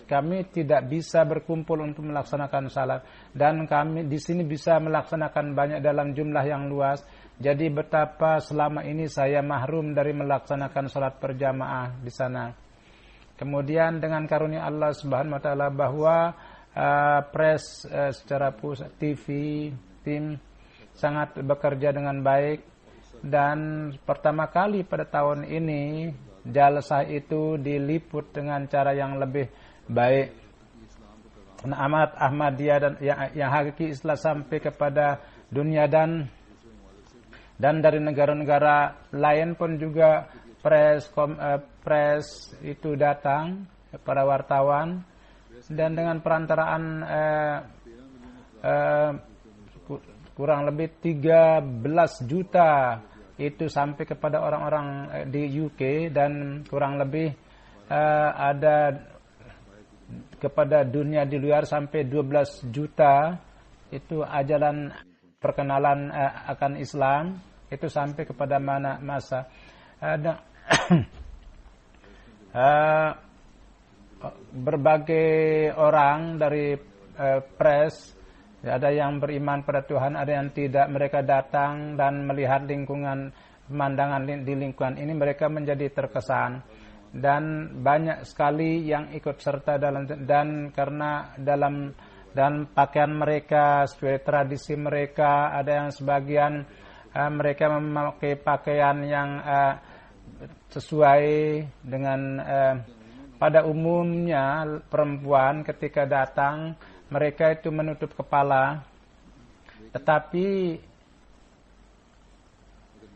[SPEAKER 3] kami tidak bisa berkumpul untuk melaksanakan salat, dan kami di sini bisa melaksanakan banyak dalam jumlah yang luas. Jadi betapa selama ini saya mahrum dari melaksanakan salat berjamaah di sana. Kemudian dengan karunia Allah Subhanahu wa taala bahwa press secara pusat, TV, tim sangat bekerja dengan baik, dan pertama kali pada tahun ini jalsah itu diliput dengan cara yang lebih baik. Ahmadiyah dan yang hakiki Islam sampai kepada dunia, dan dari negara-negara lain pun juga press itu datang, para wartawan, dan dengan perantaraan kurang lebih 13 juta itu sampai kepada orang-orang di UK, dan kurang lebih ada kepada dunia di luar sampai 12 juta itu ajaran perkenalan akan Islam itu sampai kepada mana masa ada berbagai orang dari pres, ada yang beriman pada Tuhan, ada yang tidak. Mereka datang dan melihat lingkungan, pemandangan di lingkungan ini, mereka menjadi terkesan. Dan banyak sekali yang ikut serta dan pakaian mereka sesuai tradisi mereka. Ada yang sebagian mereka memakai pakaian yang sesuai dengan pada umumnya perempuan ketika datang mereka itu menutup kepala. Tetapi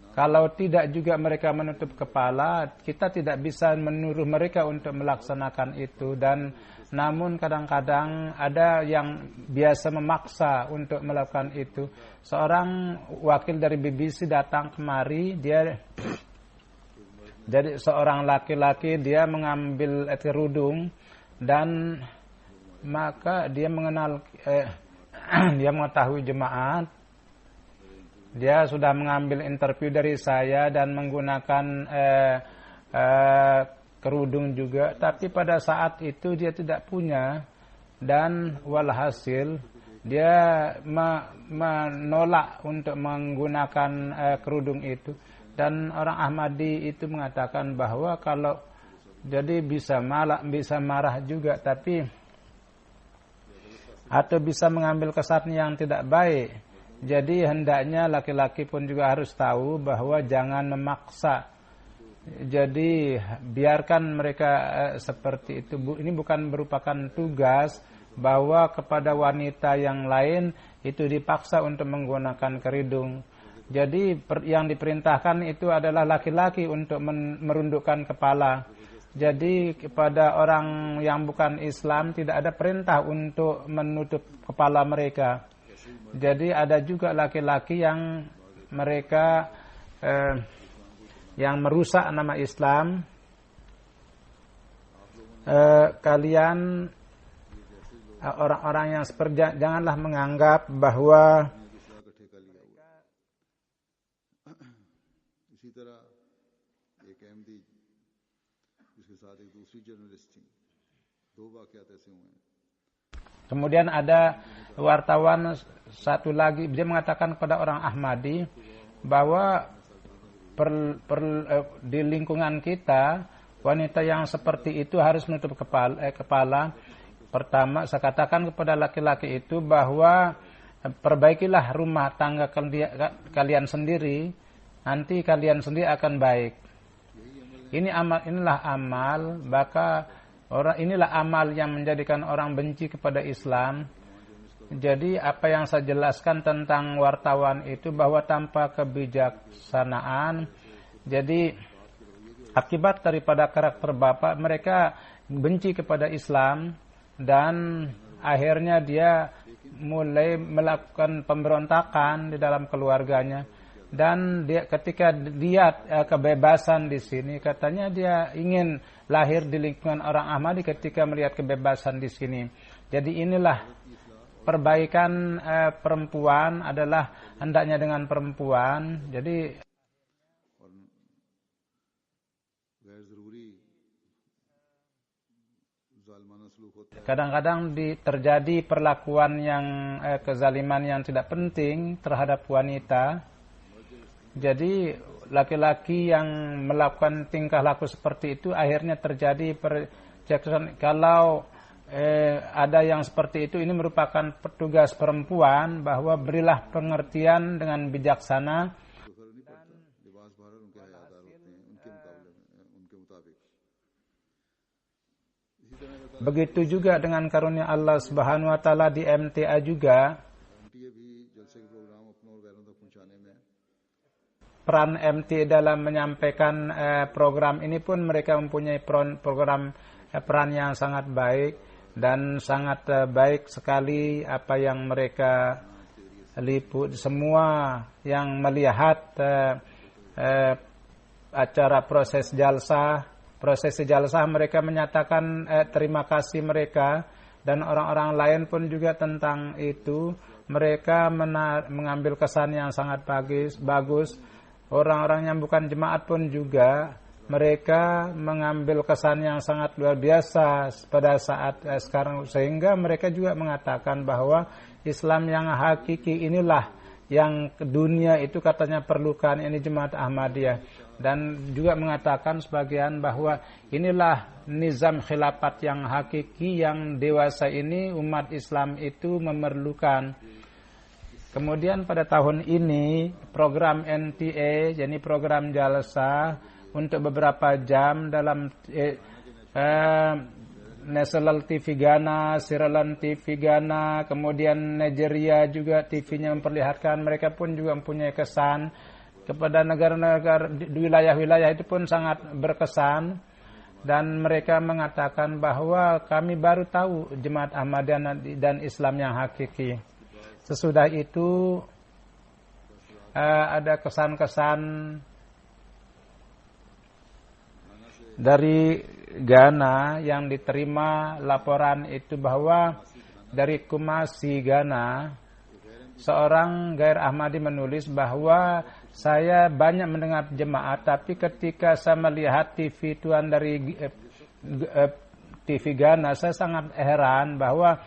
[SPEAKER 3] kalau tidak juga mereka menutup kepala, kita tidak bisa menyuruh mereka untuk melaksanakan itu. Dan namun kadang-kadang ada yang biasa memaksa untuk melakukan itu. Seorang wakil dari BBC datang kemari, jadi seorang laki-laki, dia mengambil kerudung dan maka dia dia mengetahui jemaat. Dia sudah mengambil interview dari saya dan menggunakan kerudung juga, tapi pada saat itu dia tidak punya, dan walhasil dia menolak untuk menggunakan kerudung itu. Dan orang Ahmadi itu mengatakan bahwa kalau jadi bisa marah juga, tapi atau bisa mengambil kesan yang tidak baik. Jadi hendaknya laki-laki pun juga harus tahu bahwa jangan memaksa. Jadi biarkan mereka seperti itu. Ini bukan merupakan tugas bahwa kepada wanita yang lain itu dipaksa untuk menggunakan kerudung. Jadi yang diperintahkan itu adalah laki-laki untuk merundukkan kepala. Jadi kepada orang yang bukan Islam tidak ada perintah untuk menutup kepala mereka. Jadi ada juga laki-laki yang mereka yang merusak nama Islam. Kalian orang-orang yang seperti, janganlah menganggap bahwa kemudian ada wartawan satu lagi, dia mengatakan kepada orang Ahmadi bahwa di lingkungan kita wanita yang seperti itu harus menutup kepala. Pertama, saya katakan kepada laki-laki itu bahwa perbaikilah rumah tangga kalian sendiri, nanti kalian sendiri akan baik. Inilah amal, inilah amal yang menjadikan orang benci kepada Islam. Jadi apa yang saya jelaskan tentang wartawan itu bahwa tanpa kebijaksanaan, jadi akibat daripada karakter bapak, mereka benci kepada Islam dan akhirnya dia mulai melakukan pemberontakan di dalam keluarganya. Dan dia ketika lihat kebebasan di sini, katanya dia ingin lahir di lingkungan orang Ahmadi ketika melihat kebebasan di sini. Jadi inilah perbaikan perempuan adalah hendaknya dengan perempuan. Jadi kadang-kadang terjadi perlakuan yang kezaliman yang tidak penting terhadap wanita. Jadi laki-laki yang melakukan tingkah laku seperti itu akhirnya terjadi perjeksan. Kalau ada yang seperti itu, ini merupakan petugas perempuan bahwa berilah pengertian dengan bijaksana. Begitu juga dengan karunia Allah Subhanahu wa taala di MTA juga. Peran MTA dalam menyampaikan program ini pun mereka mempunyai peran yang sangat baik dan sangat baik sekali apa yang mereka liput. Semua yang melihat acara prosesi jalsah mereka menyatakan terima kasih mereka, dan orang-orang lain pun juga tentang itu. Mereka mengambil kesan yang sangat bagus. Orang-orang yang bukan jemaat pun juga mereka mengambil kesan yang sangat luar biasa pada saat sekarang, sehingga mereka juga mengatakan bahwa Islam yang hakiki inilah yang dunia itu katanya perlukan, ini Jemaat Ahmadiyah. Dan juga mengatakan sebagian bahwa inilah nizam khilafat yang hakiki yang dewasa ini umat Islam itu memerlukan. Kemudian pada tahun ini program NTA, jadi program jalsa untuk beberapa jam dalam National TV Ghana, Sierra TV Ghana, kemudian Nigeria juga TV-nya memperlihatkan, mereka pun juga mempunyai kesan kepada negara-negara di wilayah-wilayah itu pun sangat berkesan, dan mereka mengatakan bahwa kami baru tahu Jemaat Ahmadiyah dan Islam yang hakiki. Sesudah itu ada kesan-kesan dari Ghana yang diterima laporan itu bahwa dari Kumasi Ghana seorang Gair Ahmadi menulis bahwa saya banyak mendengar jemaat, tapi ketika saya melihat TV tuan dari TV Ghana, saya sangat heran bahwa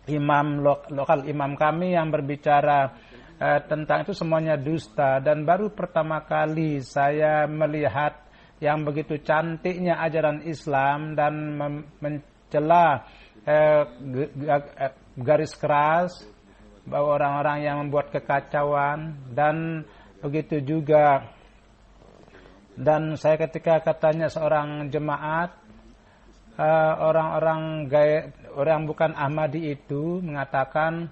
[SPEAKER 3] imam lokal imam kami yang berbicara tentang itu semuanya dusta, dan baru pertama kali saya melihat yang begitu cantiknya ajaran Islam dan mencela garis keras bahwa orang-orang yang membuat kekacauan, dan begitu juga. Dan saya ketika katanya seorang jemaat, orang bukan Ahmadi itu mengatakan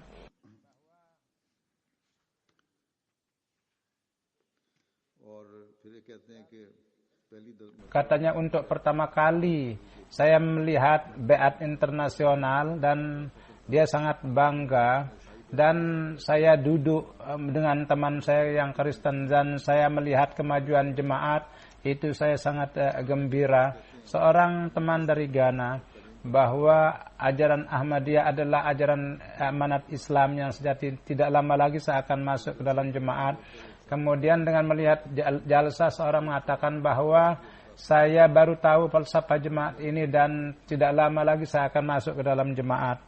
[SPEAKER 3] katanya untuk pertama kali saya melihat Beat Internasional, dan dia sangat bangga. Dan saya duduk dengan teman saya yang Kristen, dan saya melihat kemajuan jemaat itu saya sangat gembira. Seorang teman dari Ghana bahwa ajaran Ahmadiyah adalah ajaran amanat Islam yang sejati, tidak lama lagi saya akan masuk ke dalam jemaat. Kemudian dengan melihat jalsa, seorang mengatakan bahwa saya baru tahu falsafah jemaat ini dan tidak lama lagi saya akan masuk ke dalam jemaat.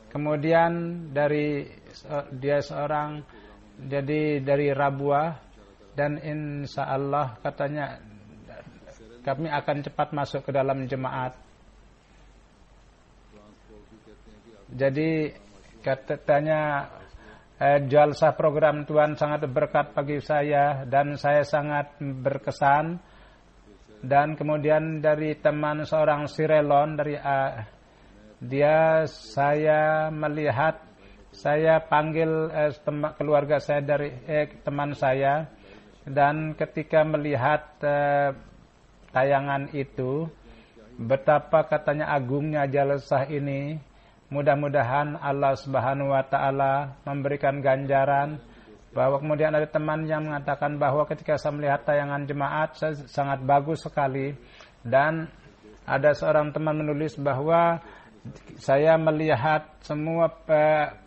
[SPEAKER 3] Kemudian dia seorang jadi dari Rabwa, dan insya Allah katanya kami akan cepat masuk ke dalam jemaat. Jadi katanya jalsa program Tuhan sangat berkat bagi saya, dan saya sangat berkesan. Dan kemudian dari teman seorang Sirelon dari saya melihat, saya panggil keluarga saya dari teman saya, dan ketika melihat tayangan itu, betapa katanya agungnya jalsah ini. Mudah-mudahan Allah Subhanahu wa taala memberikan ganjaran. Bahwa kemudian ada teman yang mengatakan bahwa ketika saya melihat tayangan jemaat sangat bagus sekali, dan ada seorang teman menulis bahwa saya melihat semua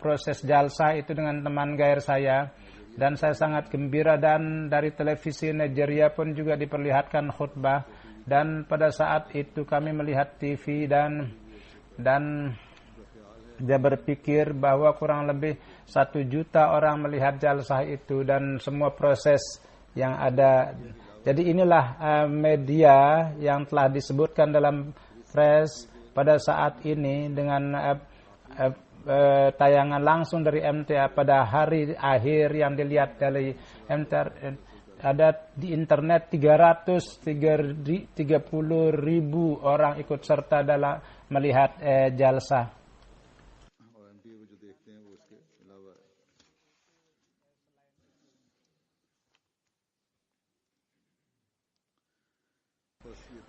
[SPEAKER 3] proses jalsa itu dengan teman gair saya, dan saya sangat gembira. Dan dari televisi Nigeria pun juga diperlihatkan khutbah, dan pada saat itu kami melihat TV, dan dia berpikir bahwa kurang lebih 1 juta orang melihat jalsah itu dan semua proses yang ada. Jadi inilah media yang telah disebutkan dalam press pada saat ini dengan tayangan langsung dari MTA pada hari akhir yang dilihat dari MTA. Ada di internet 330.000 orang ikut serta dalam melihat jalsah.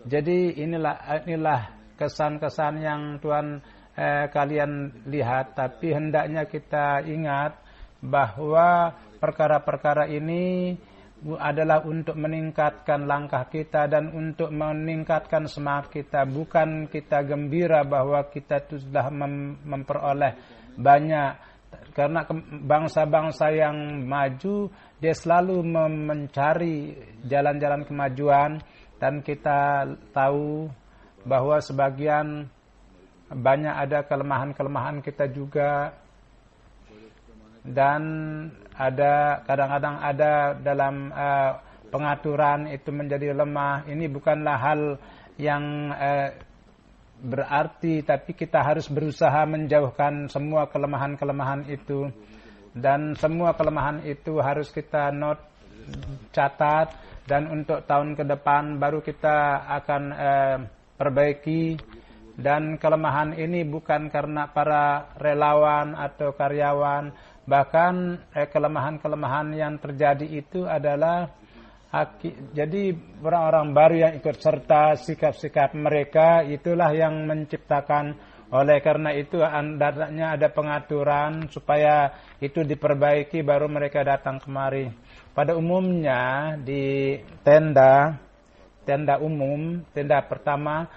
[SPEAKER 3] Jadi inilah kesan-kesan yang Tuhan kalian lihat, tapi hendaknya kita ingat bahwa perkara-perkara ini adalah untuk meningkatkan langkah kita dan untuk meningkatkan semangat kita. Bukan kita gembira bahwa kita itu sudah memperoleh banyak, karena bangsa-bangsa yang maju dia selalu mencari jalan-jalan kemajuan, dan kita tahu bahwa sebagian banyak ada kelemahan-kelemahan kita juga, dan ada kadang-kadang ada dalam pengaturan itu menjadi lemah. Ini bukanlah hal yang berarti, tapi kita harus berusaha menjauhkan semua kelemahan-kelemahan itu, dan semua kelemahan itu harus kita catat, dan untuk tahun ke depan baru kita akan perbaiki. Dan kelemahan ini bukan karena para relawan atau karyawan, bahkan kelemahan-kelemahan yang terjadi itu adalah jadi orang-orang baru yang ikut serta, sikap-sikap mereka itulah yang menciptakan. Oleh karena itu hendaknya ada pengaturan supaya itu diperbaiki baru mereka datang kemari. Pada umumnya di tenda umum, tenda pertama,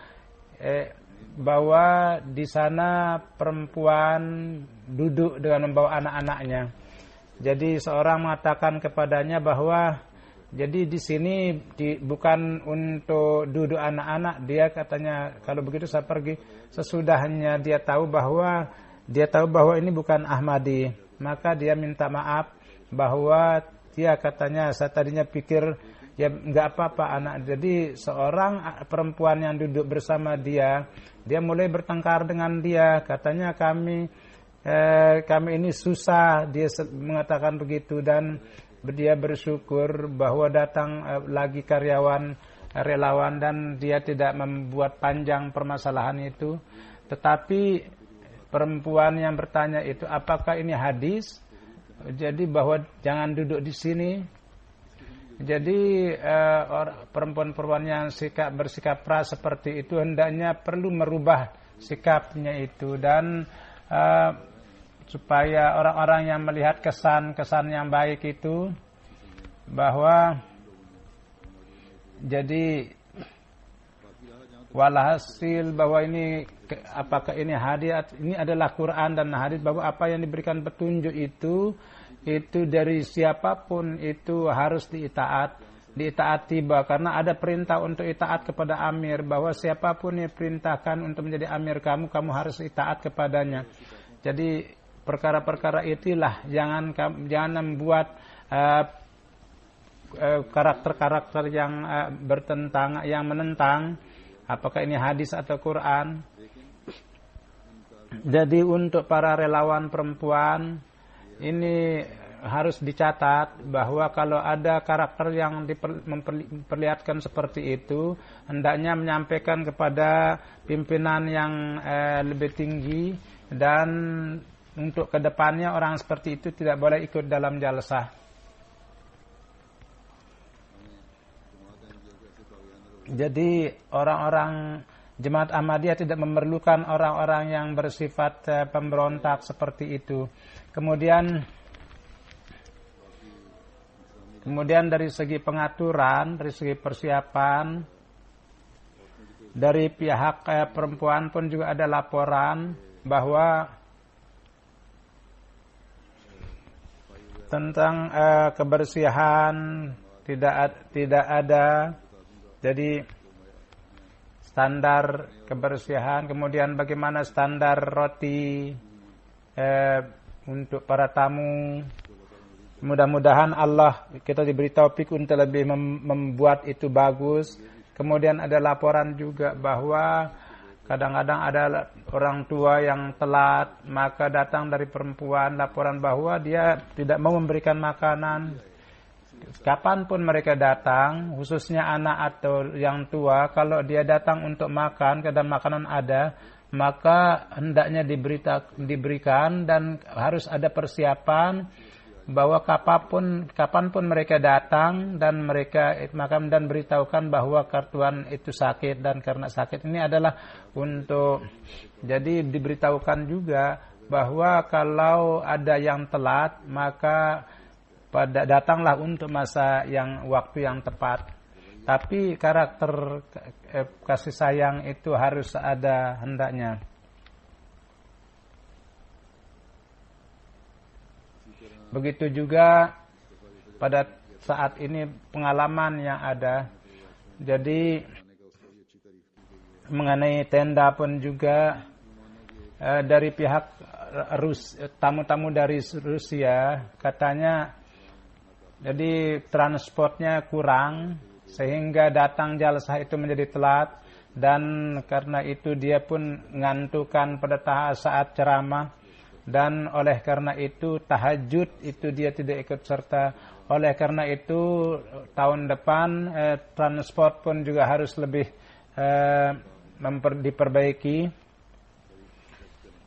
[SPEAKER 3] bahwa di sana perempuan duduk dengan membawa anak-anaknya. Jadi seorang mengatakan kepadanya bahwa jadi di sini bukan untuk duduk anak-anak. Dia katanya kalau begitu saya pergi. Sesudahnya dia tahu bahwa ini bukan Ahmadi, maka dia minta maaf bahwa dia katanya saya tadinya pikir ya nggak apa-apa anak. Jadi seorang perempuan yang duduk bersama dia mulai bertengkar dengan dia. Katanya kami ini susah, dia mengatakan begitu, dan dia bersyukur bahwa datang lagi karyawan relawan dan dia tidak membuat panjang permasalahan itu. Tetapi perempuan yang bertanya itu apakah ini hadis? Jadi bahwa jangan duduk di sini. Jadi perempuan-perempuan yang bersikap keras seperti itu hendaknya perlu merubah sikapnya itu, dan supaya orang-orang yang melihat kesan-kesan yang baik itu bahwa jadi walhasil bahwa ini apakah ini hadis, ini adalah Quran dan hadis, bahwa apa yang diberikan petunjuk itu dari siapapun itu harus ditaati, karena ada perintah untuk itaat kepada amir, bahwa siapapun yang perintahkan untuk menjadi amir kamu harus itaat kepadanya. Jadi perkara-perkara itulah jangan membuat karakter-karakter yang bertentang, yang menentang apakah ini hadis atau Quran. Jadi untuk para relawan perempuan ini harus dicatat bahwa kalau ada karakter yang memperlihatkan seperti itu, hendaknya menyampaikan kepada pimpinan yang lebih tinggi, dan untuk kedepannya orang seperti itu tidak boleh ikut dalam jalsah. Jadi orang-orang Jemaat Ahmadiyah tidak memerlukan orang-orang yang bersifat pemberontak seperti itu. Kemudian dari segi pengaturan, dari segi persiapan, dari pihak perempuan pun juga ada laporan bahwa tentang kebersihan tidak ada. Jadi standar kebersihan, kemudian bagaimana standar roti untuk para tamu. Mudah-mudahan Allah kita diberi taufik untuk lebih membuat itu bagus. Kemudian ada laporan juga bahwa kadang-kadang ada orang tua yang telat, maka datang dari perempuan laporan bahwa dia tidak mau memberikan makanan. Kapanpun mereka datang, khususnya anak atau yang tua, kalau dia datang untuk makan, kadang makanan ada, maka hendaknya diberikan, dan harus ada persiapan bahwa kapanpun mereka datang dan mereka makan, dan beritahukan bahwa kartuan itu sakit, dan karena sakit ini adalah untuk, jadi diberitahukan juga bahwa kalau ada yang telat maka datanglah untuk waktu yang tepat. Tapi karakter kasih sayang itu harus ada hendaknya. Begitu juga pada saat ini pengalaman yang ada. Jadi mengenai tenda pun juga dari pihak tamu-tamu dari Rusia katanya jadi transportnya kurang sehingga datang jalsah itu menjadi telat, dan karena itu dia pun ngantukan pada saat ceramah, dan oleh karena itu tahajud itu dia tidak ikut serta. Oleh karena itu tahun depan transport pun juga harus lebih diperbaiki,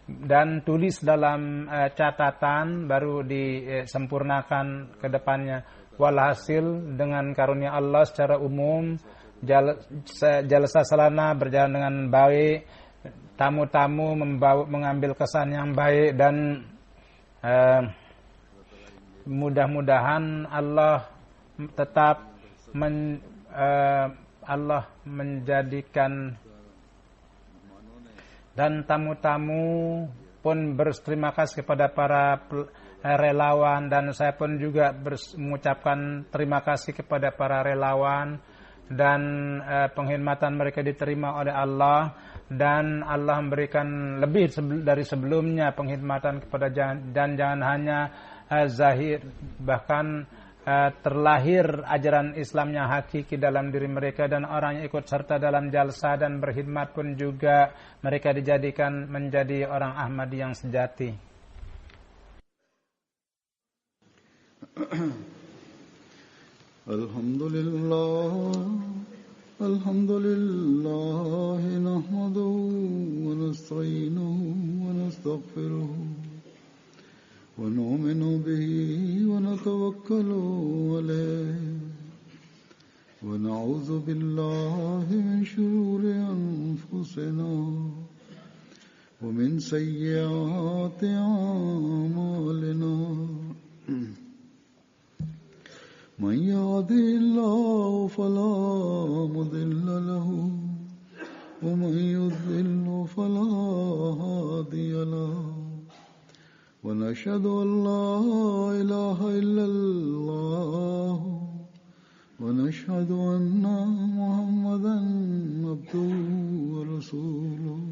[SPEAKER 3] dan tulis dalam catatan baru disempurnakan ke depannya. Walhasil dengan karunia Allah secara umum jalsa salana berjalan dengan baik, tamu-tamu mengambil kesan yang baik, dan mudah-mudahan Allah tetap Allah menjadikan, dan tamu-tamu pun berterima kasih kepada para relawan, dan saya pun juga mengucapkan terima kasih kepada para relawan, dan pengkhidmatan mereka diterima oleh Allah, dan Allah memberikan lebih dari sebelumnya pengkhidmatan kepada, dan jangan hanya zahir, bahkan terlahir ajaran Islam yang hakiki dalam diri mereka, dan orang yang ikut serta dalam jalsa dan berkhidmat pun juga mereka dijadikan menjadi orang Ahmadi yang sejati.
[SPEAKER 2] Alhamdulillah nahmaduhu wa nasta'inuhu wa nastaghfiruh wa nu'minu bihi wa natawakkalu alayhi wa na'udzu billahi min shururi anfusina wa min sayyiati a'malina. من يهده الله فلا مضل له ومن يضلل فلا هادي له ونشهد أن لا إله إلا الله ونشهد أن محمدا عبده ورسوله.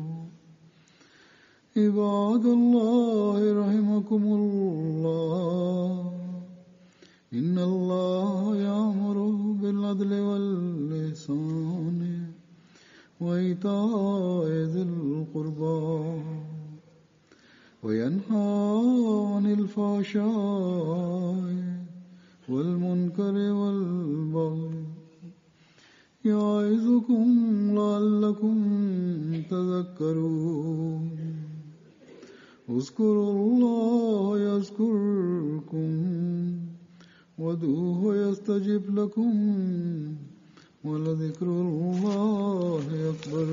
[SPEAKER 2] عباد الله رحمكم الله، إن الله يأمر بالعدل والإحسان وإيتاء ذي القربى وينهى عن الفحشاء والمنكر والبغي يعظكم لعلكم تذكرون. اذكروا الله يذكركم وادعوه يستجب لكم ولذكر الله أكبر.